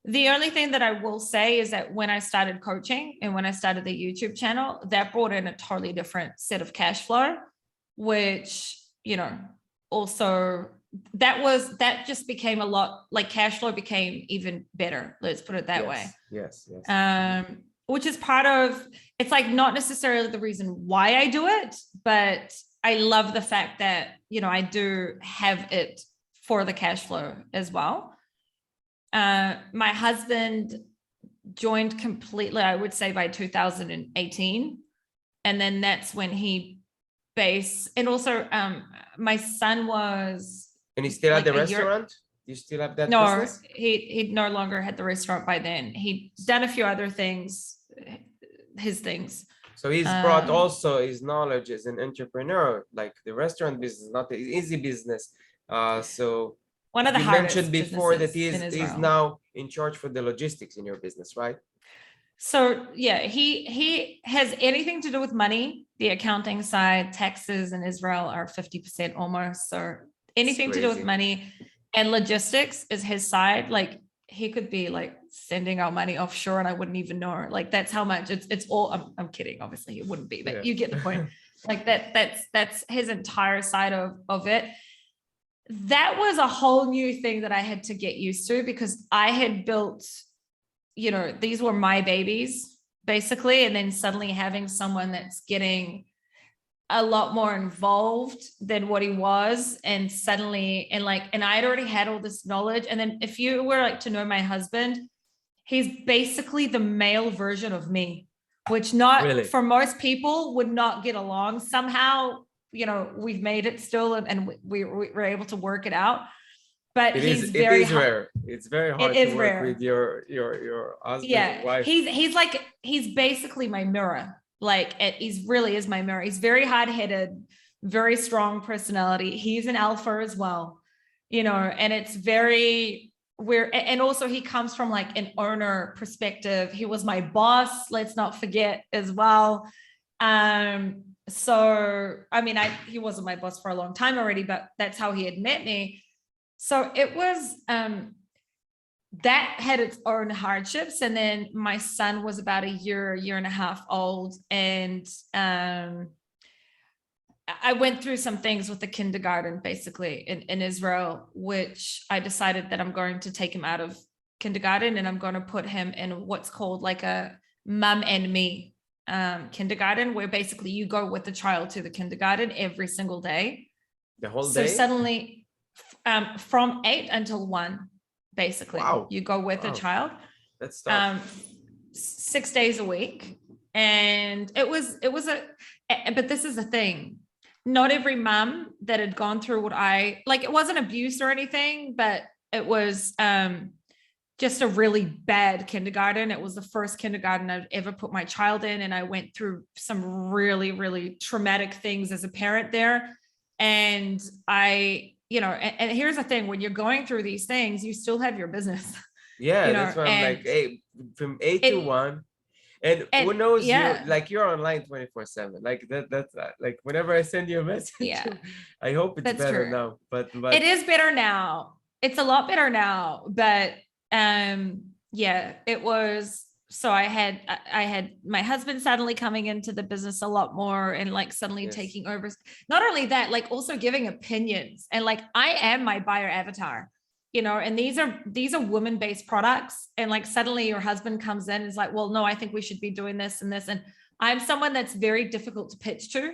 The only thing that I will say is that when I started coaching and when I started the YouTube channel, that brought in a totally different set of cash flow, which, also that just became a lot, like cash flow became even better. Let's put it that way. Yes. Which is part of, it's like not necessarily the reason why I do it, but I love the fact that, I do have it for the cash flow as well. My husband joined completely, I would say by 2018. And then that's when and also my son was. And he still had the restaurant? You still have that business? No, he no longer had the restaurant by then. He'd done a few other things, his things. So he's brought also his knowledge as an entrepreneur, like the restaurant business is not an easy business. So one of the you mentioned before that he's now in charge for the logistics in your business, right? So yeah, he has anything to do with money, the accounting side. Taxes in Israel are 50% almost. So anything to do with money and logistics is his side. Like he could be like sending our money offshore and I wouldn't even know. Like that's how much it's all. I'm kidding. Obviously it wouldn't be, but you get the point. Like that's his entire side of it. That was a whole new thing that I had to get used to because I had built, these were my babies basically. And then suddenly having someone that's getting a lot more involved than what he was. And suddenly, and I had already had all this knowledge. And then if you were like to know my husband, he's basically the male version of me, which for most people would not get along. Somehow, we've made it still and we were able to work it out. But it is rare. It's very hard to work with your husband and wife. He's basically my mirror. Like he really is my mirror. He's very hard-headed, very strong personality. He's an alpha as well, and it's very and also he comes from like an owner perspective. He was my boss, let's not forget as well. So I mean, he wasn't my boss for a long time already, but that's how he had met me. So it was that had its own hardships. And then my son was about a year and a half old, and I went through some things with the kindergarten basically in Israel, which I decided that I'm going to take him out of kindergarten and I'm going to put him in what's called like a mum and me kindergarten, where basically you go with the child to the kindergarten every single day. The whole So day? suddenly from 8 until 1, basically, you go with a child. That's tough. 6 days a week. And it was but this is the thing. Not every mom that had gone through what it wasn't abuse or anything, but it was just a really bad kindergarten. It was the first kindergarten I'd ever put my child in. And I went through some really, really traumatic things as a parent there. And and here's the thing, when you're going through these things, you still have your business. Yeah, that's why I'm like, hey, from 8 to 1. And who knows, you're online 24/7. Like that's like whenever I send you a message, I hope it's better now. But it is better now. It's a lot better now. But it was. So I had my husband suddenly coming into the business a lot more, and like suddenly taking over. Not only that, like also giving opinions, and like I am my buyer avatar. And these are women-based products, and like suddenly your husband comes in and is like, well, no, I think we should be doing this and this. And I'm someone that's very difficult to pitch to,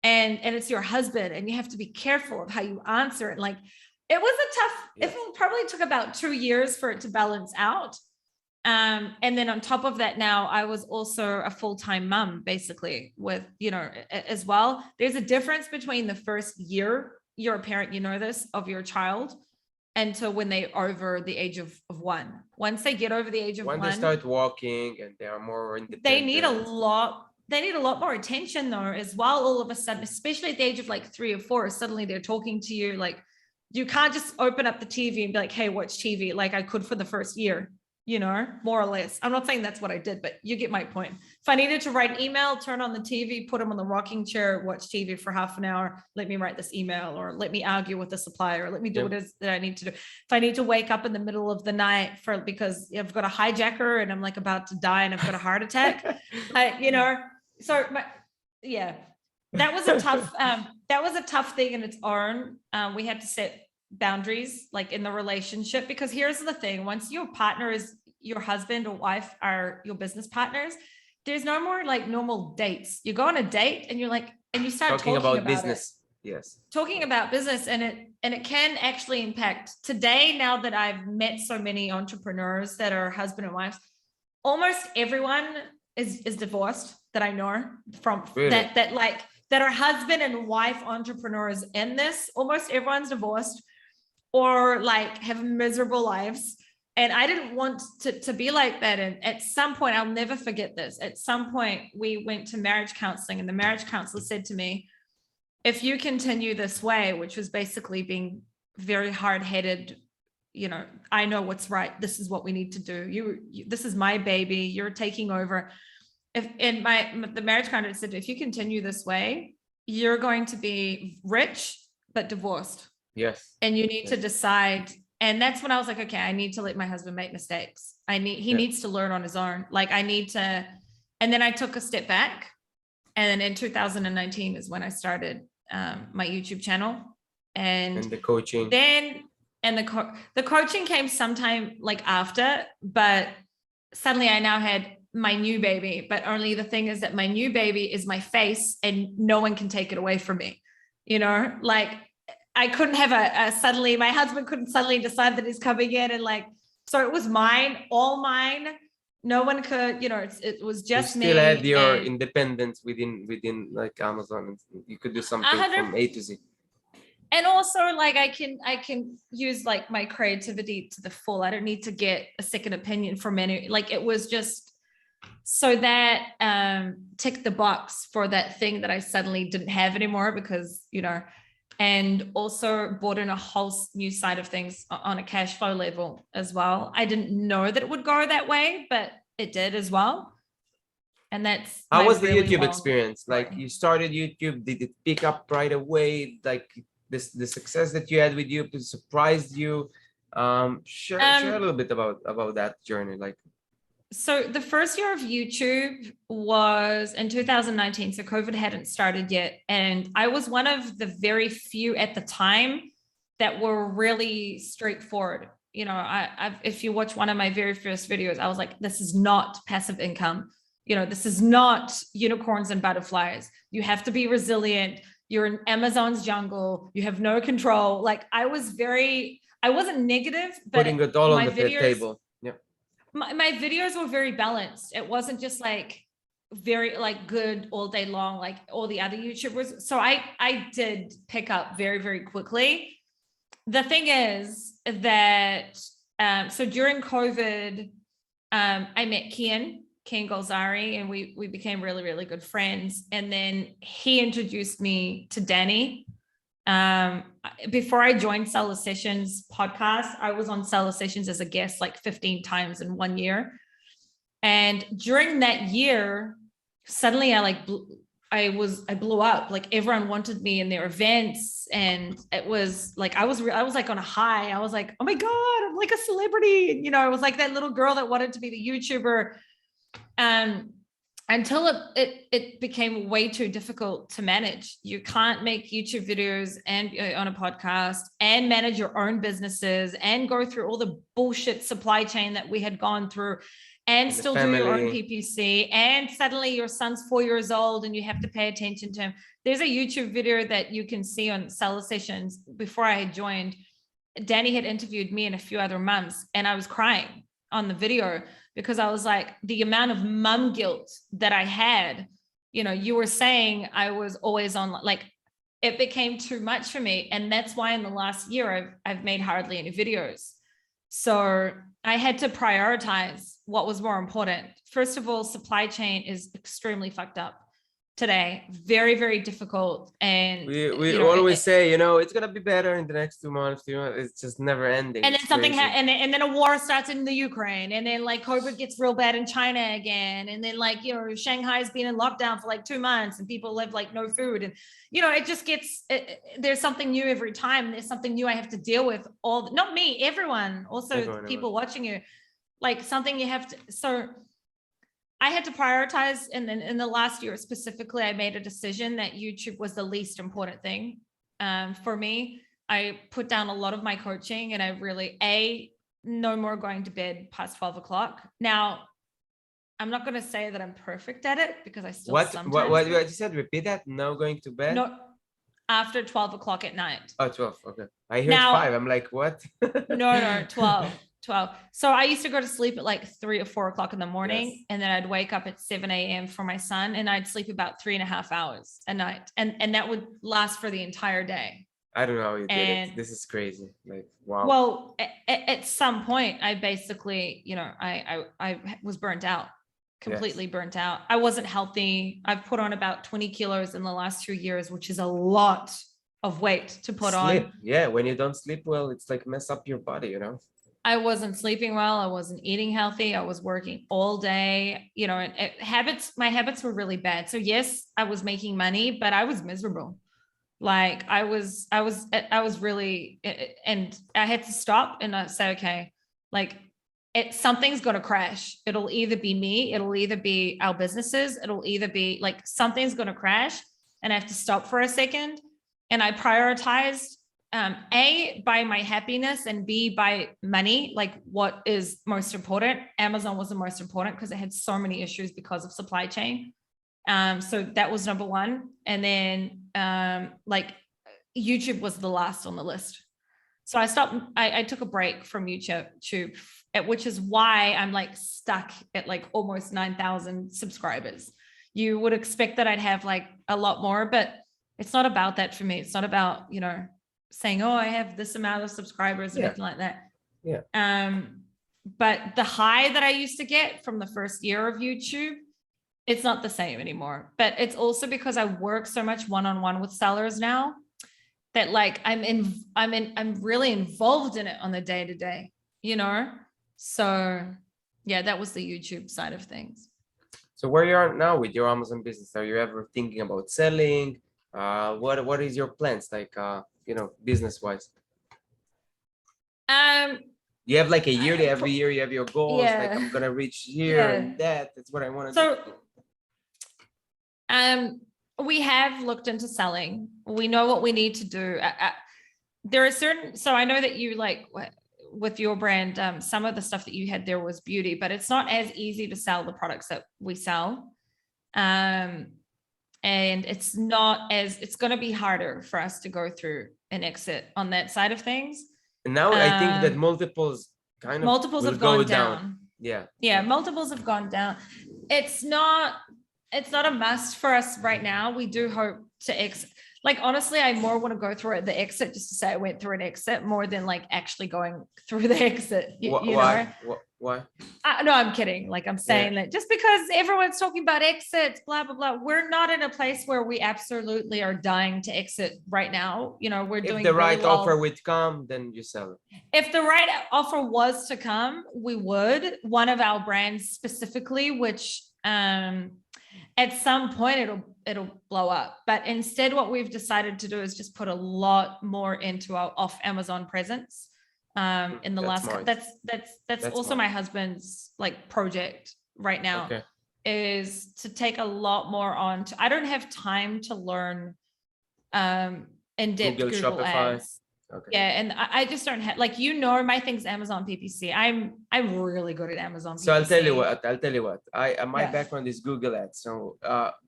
and it's your husband, and you have to be careful of how you answer it. Like it was a tough, it probably took about 2 years for it to balance out. And then on top of that, now I was also a full-time mom, basically, with, as well. There's a difference between the first year you're a parent, this, of your child, until when they're over the age of 1. Once they get over the age of 1, they start walking and they are more independent. They need a lot more attention though, as well. All of a sudden, especially at the age of like 3 or 4, suddenly they're talking to you. Like you can't just open up the TV and be like, hey, watch TV, like I could for the first year, more or less. I'm not saying that's what I did, but you get my point. If I needed to write an email, turn on the TV, put them on the rocking chair, watch TV for half an hour, let me write this email, or let me argue with the supplier, or let me do what it is that I need to do. If I need to wake up in the middle of the night because I've got a hijacker and I'm like about to die and I've got a heart attack, that was a tough thing in its own. We had to set boundaries like in the relationship, because here's the thing, once your partner is your husband or wife are your business partners, there's no more like normal dates. You go on a date and you're like, and you start talking about business. Talking about business, and it can actually impact. Today, now that I've met so many entrepreneurs that are husband and wives, almost everyone is divorced that I know from. Really? that are husband and wife entrepreneurs in this. Almost everyone's divorced or like have miserable lives. And I didn't want to be like that. And at some point, I'll never forget this. At some point, we went to marriage counseling, and the marriage counselor said to me, if you continue this way, which was basically being very hard-headed, I know what's right. This is what we need to do. This is my baby. You're taking over. The marriage counselor said, if you continue this way, you're going to be rich, but divorced. Yes. And you need to decide. And that's when I was like, okay, I need to let my husband make mistakes. He needs to learn on his own. Like I need to. And then I took a step back. And then in 2019 is when I started my YouTube channel and the coaching. The coaching came sometime like after, but suddenly I now had my new baby. But only the thing is that my new baby is my face and no one can take it away from me. Like I couldn't have suddenly, my husband couldn't suddenly decide that he's coming in and like, so it was mine, all mine. No one could, it was just me. You still had your independence within like Amazon. You could do something from A to Z. And also like I can use like my creativity to the full. I don't need to get a second opinion from any, like it was just, so that ticked the box for that thing that I suddenly didn't have anymore, because, and also brought in a whole new side of things on a cash flow level as well. I didn't know that it would go that way, but it did as well. And that's How my was the really YouTube long experience? Like, story. you started YouTube, did it pick up right away? Like, the success that you had with YouTube surprised you? Share a little bit about that journey. Like, So the first year of YouTube was in 2019. So COVID hadn't started yet. And I was one of the very few at the time that were really straightforward. You know, if you watch one of my very first videos, I was like, this is not passive income. You know, this is not unicorns and butterflies. You have to be resilient. You're in Amazon's jungle. You have no control. Like, I wasn't negative, but putting it all on my the videos, table. Yeah. my videos were very balanced. It wasn't just like very like good all day long, like all the other YouTubers. So I did pick up very, very quickly. The thing is that, so during COVID, I met Ken Golzari, and we became really, really good friends. And then he introduced me to Danny. Before I joined Seller Sessions podcast, I was on Seller Sessions as a guest like 15 times in 1 year. And during that year, suddenly I blew up. Like, everyone wanted me in their events, and it was like I was like on a high. I was like, oh my God, I'm like a celebrity. You know, I was like that little girl that wanted to be the YouTuber. Until it became way too difficult to manage. You can't make YouTube videos and on a podcast and manage your own businesses and go through all the bullshit supply chain that we had gone through and still do your own PPC. And suddenly your son's 4 years old and you have to pay attention to him. There's a YouTube video that you can see on Seller Sessions. Before I had joined, Danny had interviewed me and a few other mums, and I was crying on the video because I was like, the amount of mum guilt that I had. You know, you were saying I was always on, like, it became too much for me. And that's why in the last year, I've made hardly any videos. So I had to prioritize what was more important. First of all, supply chain is extremely fucked up today. Very, very difficult. And we always say, you know, it's gonna be better in the next 2 months. You know, it's just never ending. And then something and then a war starts in the Ukraine, and then like COVID gets real bad in China again, and then like, you know, Shanghai's been in lockdown for like 2 months, and people live like no food, and you know, it just gets there's something new every time. There's something new I have to deal with. Not me, everyone. Also, people watching you, like something you have to. So I had to prioritize, and then in the last year specifically, I made a decision that YouTube was the least important thing for me. I put down a lot of my coaching, and I really, no more going to bed past 12 o'clock. Now, I'm not going to say that I'm perfect at it, because I still what you said, repeat that. No going to bed? No, after 12 o'clock at night. Oh, 12. Okay. I heard 5. I'm like, what? No, 12. So I used to go to sleep at like 3 or 4 o'clock in the morning. Yes. And then I'd wake up at 7 a.m. for my son, and I'd sleep about 3.5 hours a night. And that would last for the entire day. I don't know how you did it. This is crazy. Like, wow. Well, at some point, I basically, you know, I was burnt out, completely burnt out. I wasn't healthy. I've put on about 20 kilos in the last 2 years, which is a lot of weight to put on. Yeah, when you don't sleep well, it's like mess up your body, you know? I wasn't sleeping well. I wasn't eating healthy. I was working all day, you know, and my habits were really bad. So yes, I was making money, but I was miserable. Like I was really, and I had to stop and I say, okay, like something's going to crash. It'll either be me. It'll either be our businesses. It'll either be like, something's going to crash, and I have to stop for a second. And I prioritized A, by my happiness, and B, by money, like what is most important. Amazon was the most important because it had so many issues because of supply chain. So that was number one. And then like YouTube was the last on the list. So I stopped, I took a break from YouTube, which is why I'm like stuck at like almost 9,000 subscribers. You would expect that I'd have like a lot more, but it's not about that for me. It's not about, you know, saying, oh, I have this amount of subscribers or anything like that. Yeah. But the high that I used to get from the first year of YouTube, it's not the same anymore. But it's also because I work so much one-on-one with sellers now. that like I'm really involved in it on the day to day, you know? So yeah, that was the YouTube side of things. So where you are now with your Amazon business, are you ever thinking about selling? What is your plans like, business wise? Um, You have like a yearly, every year you have your goals, like yeah, I'm gonna reach here yeah. and that's what I want to do. So we have looked into selling. We know what we need to do. There are certain, so I know that you like with your brand, some of the stuff that you had there was beauty, but it's not as easy to sell the products that we sell. And it's going to be harder for us to go through an exit on that side of things. And now I think that multiples multiples will have go gone down. Yeah. Multiples have gone down. It's not a must for us right now. We do hope to exit. Like, honestly, I more want to go through the exit just to say I went through an exit more than like actually going through the exit. You Why? know? Why? No, I'm kidding. Like, I'm saying that just because everyone's talking about exits, blah, blah, blah, we're not in a place where we absolutely are dying to exit right now. You know, we're doing If the really right well. offer would come, then you sell it. If the right offer was to come, we would. One of our brands specifically, which at some point it'll blow up. But instead, what we've decided to do is just put a lot more into our off Amazon presence. In the last, that's also smart. My husband's like project right now. Okay. Is to take a lot more on. I don't have time to learn in-depth Google ads. Okay. Yeah, and I just don't have, like, my thing's Amazon PPC. I'm really good at Amazon PPC. So I'll tell you what. My background is Google Ads. So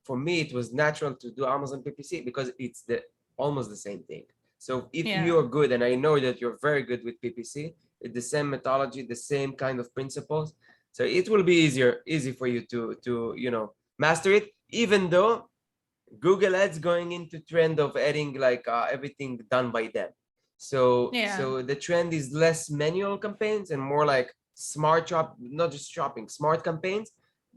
for me, it was natural to do Amazon PPC because it's almost the same thing. So if you're good, and I know that you're very good with PPC, it's the same methodology, the same kind of principles. So it will be easy for you to master it, even though Google Ads going into trend of adding like everything done by them. So the trend is less manual campaigns and more like smart not just shopping, smart campaigns.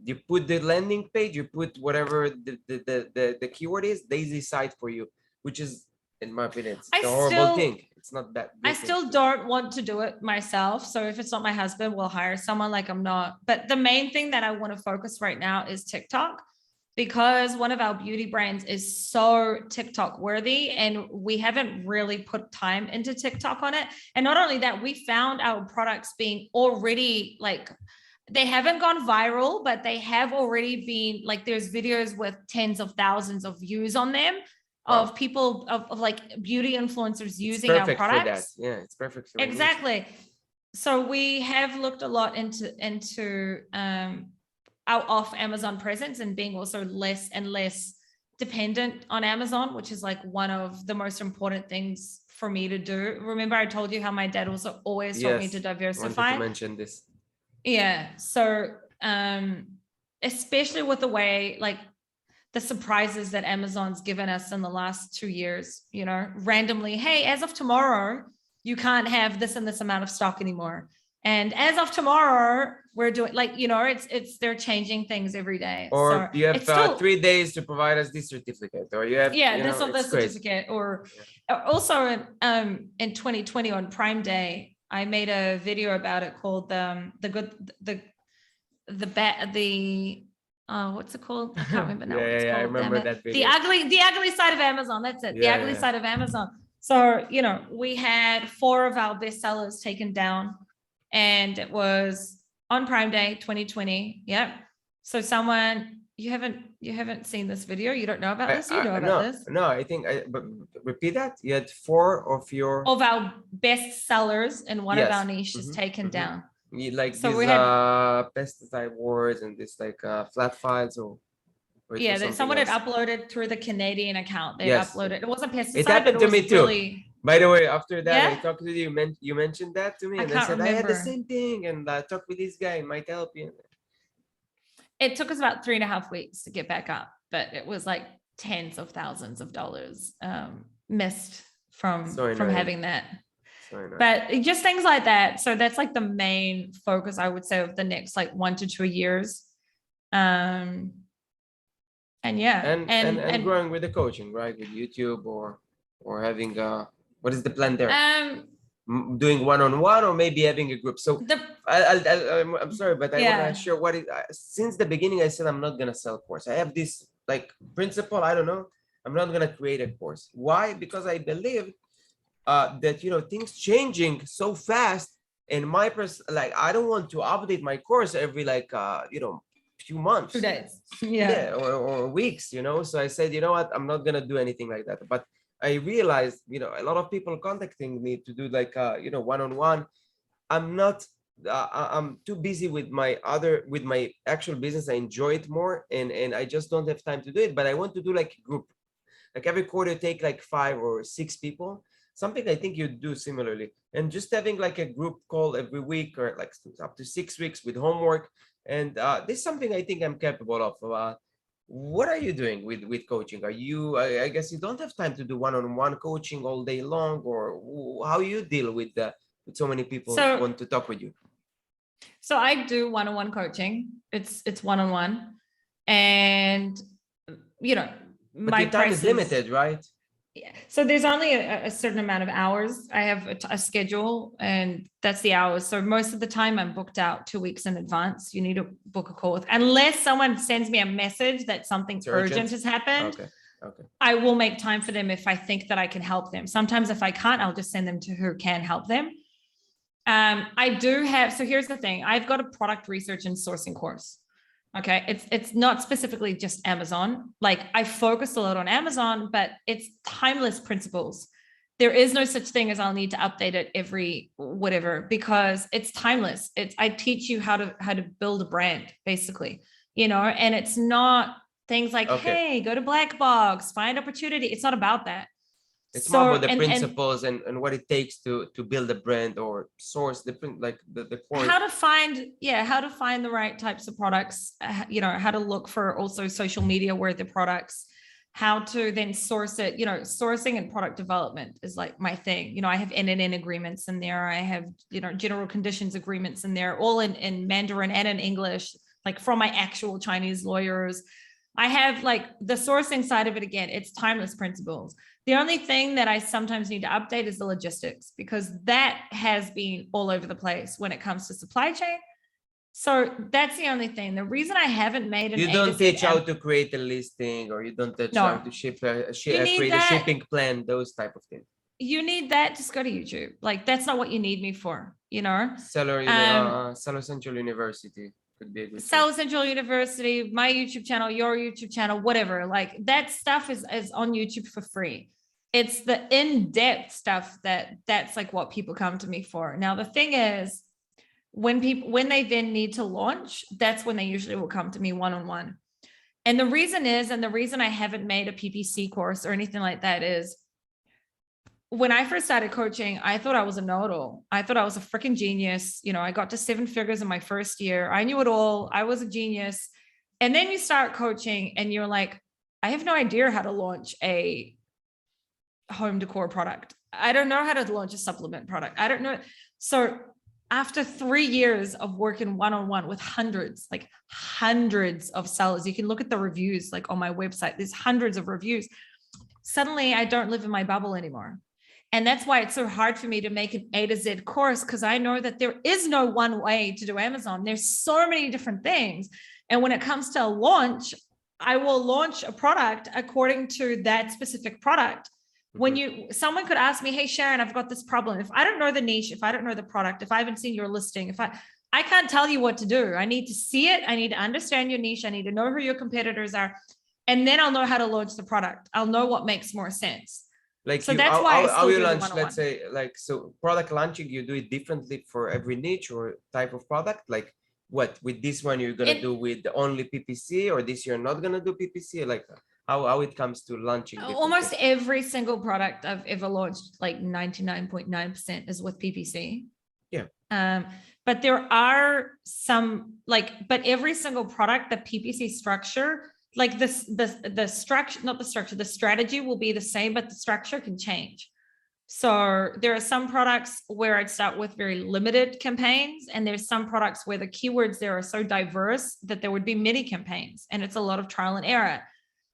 You put the landing page, you put whatever the keyword is, they decide for you, which is, in my opinion, it's a horrible thing. It's not that. I still don't want to do it myself. So if it's not my husband, we'll hire someone. Like, I'm not. But the main thing that I want to focus right now is TikTok, because one of our beauty brands is so TikTok worthy and we haven't really put time into TikTok on it. And not only that, we found our products being already like, they haven't gone viral, but they have already been like, there's videos with tens of thousands of views on them. Wow. Of people of like beauty influencers using our products. For that. Yeah, it's perfect for exactly. So we have looked a lot into our off Amazon presence and being also less and less dependent on Amazon, which is like one of the most important things for me to do. Remember, I told you how my dad also always taught me to diversify. I wanted to mention this. Yeah. So especially with the way, like, the surprises that Amazon's given us in the last 2 years, randomly, hey, as of tomorrow, you can't have this and this amount of stock anymore. And as of tomorrow, we're doing they're changing things every day. Or so you have 3 days to provide us this certificate, or you have this or this certificate. Or also in 2020 on Prime Day, I made a video about it called what's it called? I can't remember now. I remember that video. The ugly side of Amazon. That's it. The ugly side of Amazon. So, we had 4 of our bestsellers taken down, and it was on Prime Day 2020. Yep. So you haven't seen this video. You don't know about this. You know about this. No, I think but repeat that. You had 4 of our bestsellers in one of our niches taken down. Like so these pesticide wars and this like flat files or that someone had uploaded through the Canadian account. They uploaded. It wasn't pesticide. It happened to me too. By the way, after that, I talked to you. You mentioned that to me, and I said I had the same thing, and I talked with this guy. It might help you. It took us about 3.5 weeks to get back up, but it was like tens of thousands of dollars missed from having that. But just things like that. So that's like the main focus, I would say, of the next like 1 to 2 years. And growing with the coaching, right? With YouTube or or having what is the plan there? Um, Doing one-on-one or maybe having a group. So the I'm sorry, but I want to yeah. share what it, since the beginning I said I'm not gonna sell course. I have this like principle. I don't know. I'm not gonna create a course. Why? Because I believe that things changing so fast, and like I don't want to update my course every like few 2 months. days. Yeah, Yeah. or weeks, so I said, you know what, I'm not gonna do anything like that. But I realized, a lot of people contacting me to do like one-on-one. I'm not I'm too busy with my actual business. I enjoy it more, and I just don't have time to do it. But I want to do like a group, like every quarter take like 5 or 6 people, something I think you do similarly, and just having like a group call every week or like up to 6 weeks with homework. And this is something I think I'm capable of. What are you doing with coaching? Are you, I guess you don't have time to do one-on-one coaching all day long, or how you deal with so many people So want to talk with you? so I do one-on-one coaching. It's one-on-one, and you know But my your time is price is. limited, right? Yeah. So there's only a certain amount of hours. I have a schedule, and that's the hours. So most of the time I'm booked out 2 weeks in advance. You need to book a call with, unless someone sends me a message that something It's urgent urgent. has happened. Okay. Okay. I will make time for them if I think that I can help them. Sometimes if I can't, I'll just send them to who can help them. I do have, so here's the thing. I've got a product research and sourcing course. Okay. It's not specifically just Amazon. Like I focus a lot on Amazon, but it's timeless principles. There is no such thing as I'll need to update it every whatever, because it's timeless. I teach you how to build a brand, basically, and it's not things like, Okay. hey, go to Black Box, find opportunity. It's not about that. It's more So about the and principles and what it takes to build a brand or source the print, like the core. how to find the right types of products, how to look for also social media worthy products, how to then source it. Sourcing and product development is like my thing. I have NNN agreements in there. I have general conditions agreements in there, all in Mandarin and in English, like from my actual Chinese lawyers. I have like the sourcing side of it. Again, it's timeless principles. The only thing that I sometimes need to update is the logistics, because that has been all over the place when it comes to supply chain. So that's the only thing. The reason I haven't made an You A to don't Z teach how to create a listing, or you don't teach how no, to you need create a that. shipping plan, those type of things. You need that. Just go to YouTube. Like that's not what you need me for. Seller Central University could be a good Seller source. Central University, my YouTube channel, your YouTube channel, whatever. Like that stuff is on YouTube for free. It's the in-depth stuff that's like what people come to me for. Now the thing is, when they then need to launch, that's when they usually will come to me one-on-one. And the reason I haven't made a PPC course or anything like that is, when I first started coaching, I thought I was a know-it-all. I thought I was a freaking genius. I got to 7 figures in my first year. I knew it all. I was a genius. And then you start coaching and you're like, I have no idea how to launch a home decor product. I don't know how to launch a supplement product. I don't know. So after 3 years of working one-on-one with hundreds of sellers, you can look at the reviews, like on my website, there's hundreds of reviews. Suddenly I don't live in my bubble anymore. And that's why it's so hard for me to make an A to Z course, because I know that there is no one way to do Amazon. There's so many different things. And when it comes to a launch, I will launch a product according to that specific product. When someone could ask me, hey, Sharon, I've got this problem. If I don't know the niche, if I don't know the product, if I haven't seen your listing, I can't tell you what to do. I need to see it. I need to understand your niche. I need to know who your competitors are. And then I'll know how to launch the product. I'll know what makes more sense. Like so that's why I still how you do launch, the let's say, like, so product launching, you do it differently for every niche or type of product. Like what, with this one you're gonna do with only PPC, or this you're not gonna do PPC, like how it comes to launching almost every single product I've ever launched, like 99.9% is with PPC. Yeah. But there are some but every single product, the PPC structure, like this, the structure, not the structure, the strategy will be the same, but the structure can change. So there are some products where I'd start with very limited campaigns, and there's some products where the keywords there are so diverse that there would be many campaigns, and it's a lot of trial and error.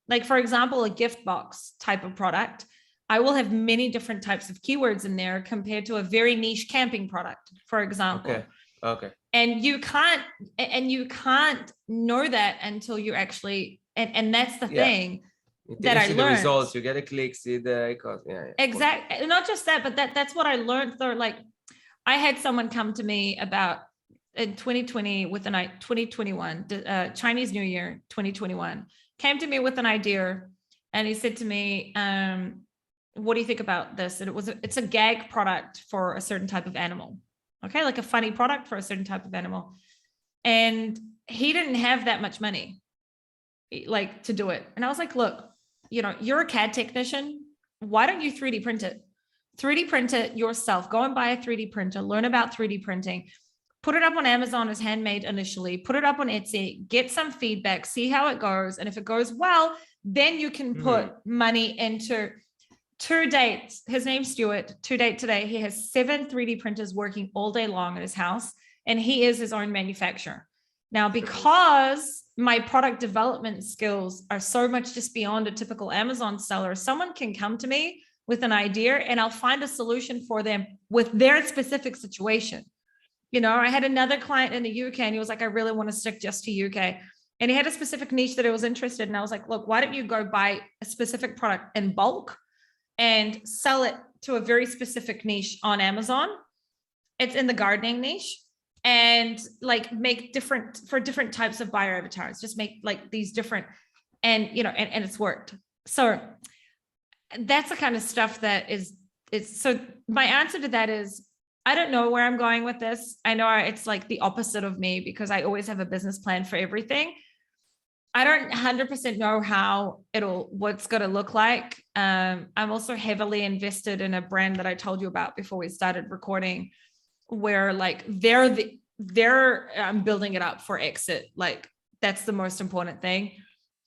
Like for example, a gift box type of product, I will have many different types of keywords in there compared to a very niche camping product, for example. Okay. Okay. And you can't know that until you actually, and that's the Yeah. thing Until that you I see the learned. results, you get a click, see the cost. Yeah. Exactly. Not just that, but that's what I learned though. Like I had someone come to me about in 2020 with 2021, Chinese New Year, 2021, came to me with an idea. And he said to me, what do you think about this? And it's a gag product for a certain type of animal. Okay. Like a funny product for a certain type of animal. And he didn't have that much money, like to do it. And I was like, look, you're a CAD technician. Why don't you 3D print it? 3D print it yourself. Go and buy a 3D printer, learn about 3D printing, put it up on Amazon as handmade initially, put it up on Etsy, get some feedback, see how it goes. And if it goes well, then you can put money into to date. His name's Stuart. To date today, he has 7 3D printers working all day long at his house, and he is his own manufacturer. Now, because my product development skills are so much just beyond a typical Amazon seller, someone can come to me with an idea and I'll find a solution for them with their specific situation. I had another client in the UK and he was like, I really want to stick just to UK. And he had a specific niche that he was interested in. And I was like, look, why don't you go buy a specific product in bulk and sell it to a very specific niche on Amazon? It's in the gardening niche. And like make different types of buyer avatars, just make like these different, and it's worked. So that's the kind of stuff that is so my answer to that is, I don't know where I'm going with this. I know it's like the opposite of me because I always have a business plan for everything. I don't 100% know what's going to look like. I'm also heavily invested in a brand that I told you about before we started recording, where like I'm building it up for exit. Like that's the most important thing.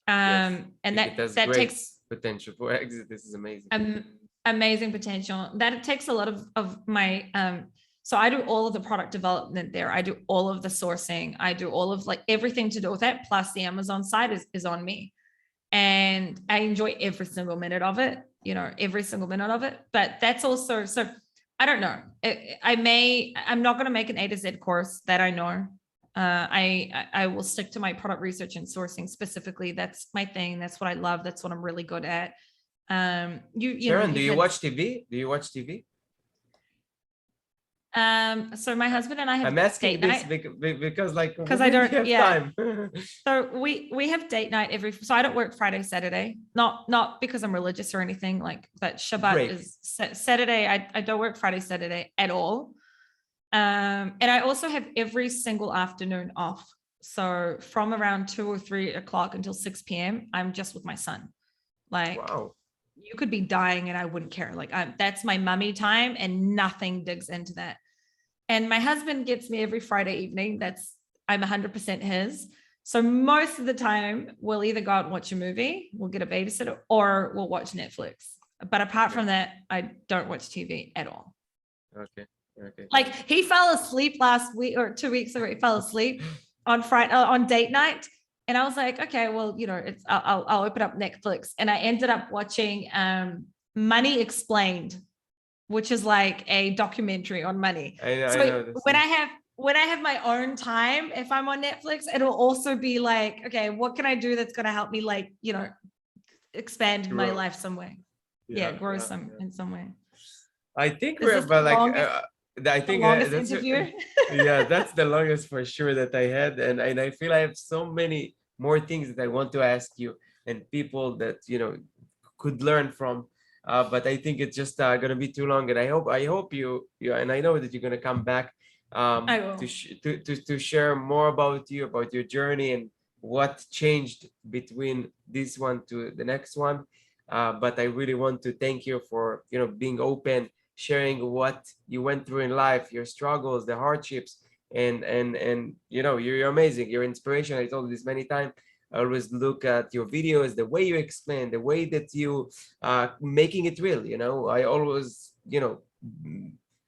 Yes. And that great takes potential for exit. This is amazing. Amazing potential. That it takes a lot of my so I do all of the product development there. I do all of the sourcing. I do all of like everything to do with that. Plus the Amazon side is on me. And I enjoy every single minute of it, every single minute of it. But that's also, so I don't know. I'm not going to make an A to Z course, that I know. I will stick to my product research and sourcing specifically. That's my thing. That's what I love. That's what I'm really good at. Sharon, do you watch TV? Do you watch TV? So my husband and I have I'm asking date this night because like I don't have time. So we have date night so I don't work Friday, Saturday, not because I'm religious or anything, like, but Shabbat Break. is Saturday. I don't work Friday, Saturday at all. And I also have every single afternoon off. So from around 2 or 3 o'clock until 6 p.m. I'm just with my son. Like, wow. You could be dying and I wouldn't care. Like that's my mummy time and nothing digs into that. And my husband gets me every Friday evening. I'm 100% his. So most of the time we'll either go out and watch a movie, we'll get a babysitter, or we'll watch Netflix. But apart from that, I don't watch TV at all. Okay. Like he fell asleep last week or 2 weeks ago. He fell asleep on Friday on date night. And I was like, okay, well, I'll open up Netflix. And I ended up watching Money Explained, which is like a documentary on money. I know when I have my own time, if I'm on Netflix, it'll also be like, okay, what can I do that's going to help me, like, expand my life some way? Grow in some way. I think we're about like. I think that's interview. Yeah, that's the longest for sure that I had, and I feel I have so many more things that I want to ask you and people that could learn from, but I think it's just gonna be too long. And I hope you and I know that you're gonna come back to share more about your journey and what changed between this one to the next one. But I really want to thank you for being open, sharing what you went through in life, your struggles, the hardships, and you're amazing. You're inspiration. I told you this many times. I always look at your videos, the way you explain, the way that you making it real. I always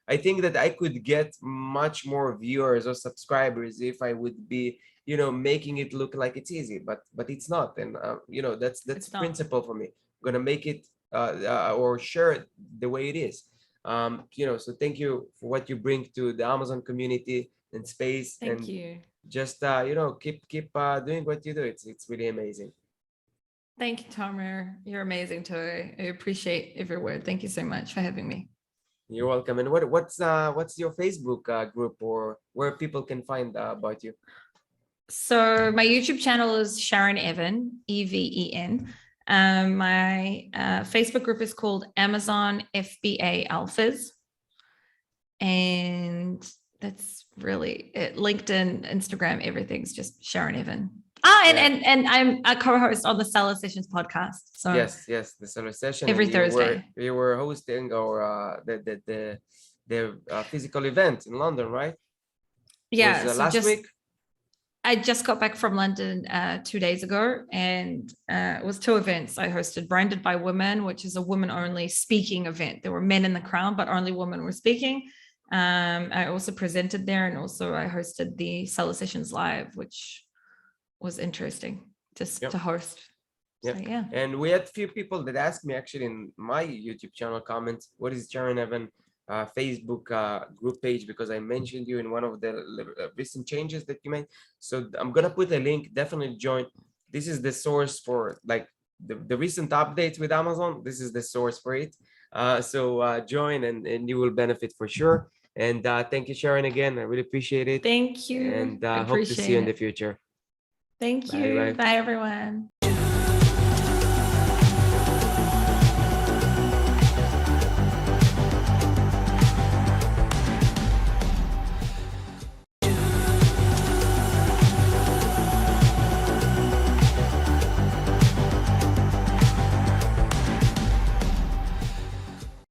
I think that I could get much more viewers or subscribers if I would be making it look like it's easy, but it's not. And that's the principle for me. I'm gonna make it or share it the way it is. So thank you for what you bring to the Amazon community and space, Thank and you. just keep doing what you do. It's really amazing. Thank you, Tomer. You're amazing too. I appreciate every word. Thank you so much for having me. You're welcome. And what's your Facebook group, or where people can find about you? So my YouTube channel is Sharon Evan, Even. My Facebook group is called Amazon FBA Alphas. And that's really it. LinkedIn, Instagram, everything's just Sharon Evan. And I'm a co-host on the Seller Sessions podcast. So Yes, the solar session, every and Thursday. you were hosting our the physical event in London, right? Yeah. Was So last week? I just got back from London 2 days ago, and it was two events I hosted. Branded by Women, which is a women-only speaking event. There were men in the crowd, but only women were speaking. I also presented there, and also I hosted the Seller Sessions Live, which was interesting just to host. Yeah. So, yeah. And we had a few people that asked me actually in my YouTube channel comments, what is Sharon Evan Facebook group page, because I mentioned you in one of the recent changes that you made. So I'm gonna put a link. Definitely join. This is the source for like the recent updates with Amazon. This is the source for it. So join, and you will benefit for sure. And thank you, Sharon, again. I really appreciate it. Thank you. And hope to see you Appreciate in the it. future. Thank Bye you. bye. Bye, everyone.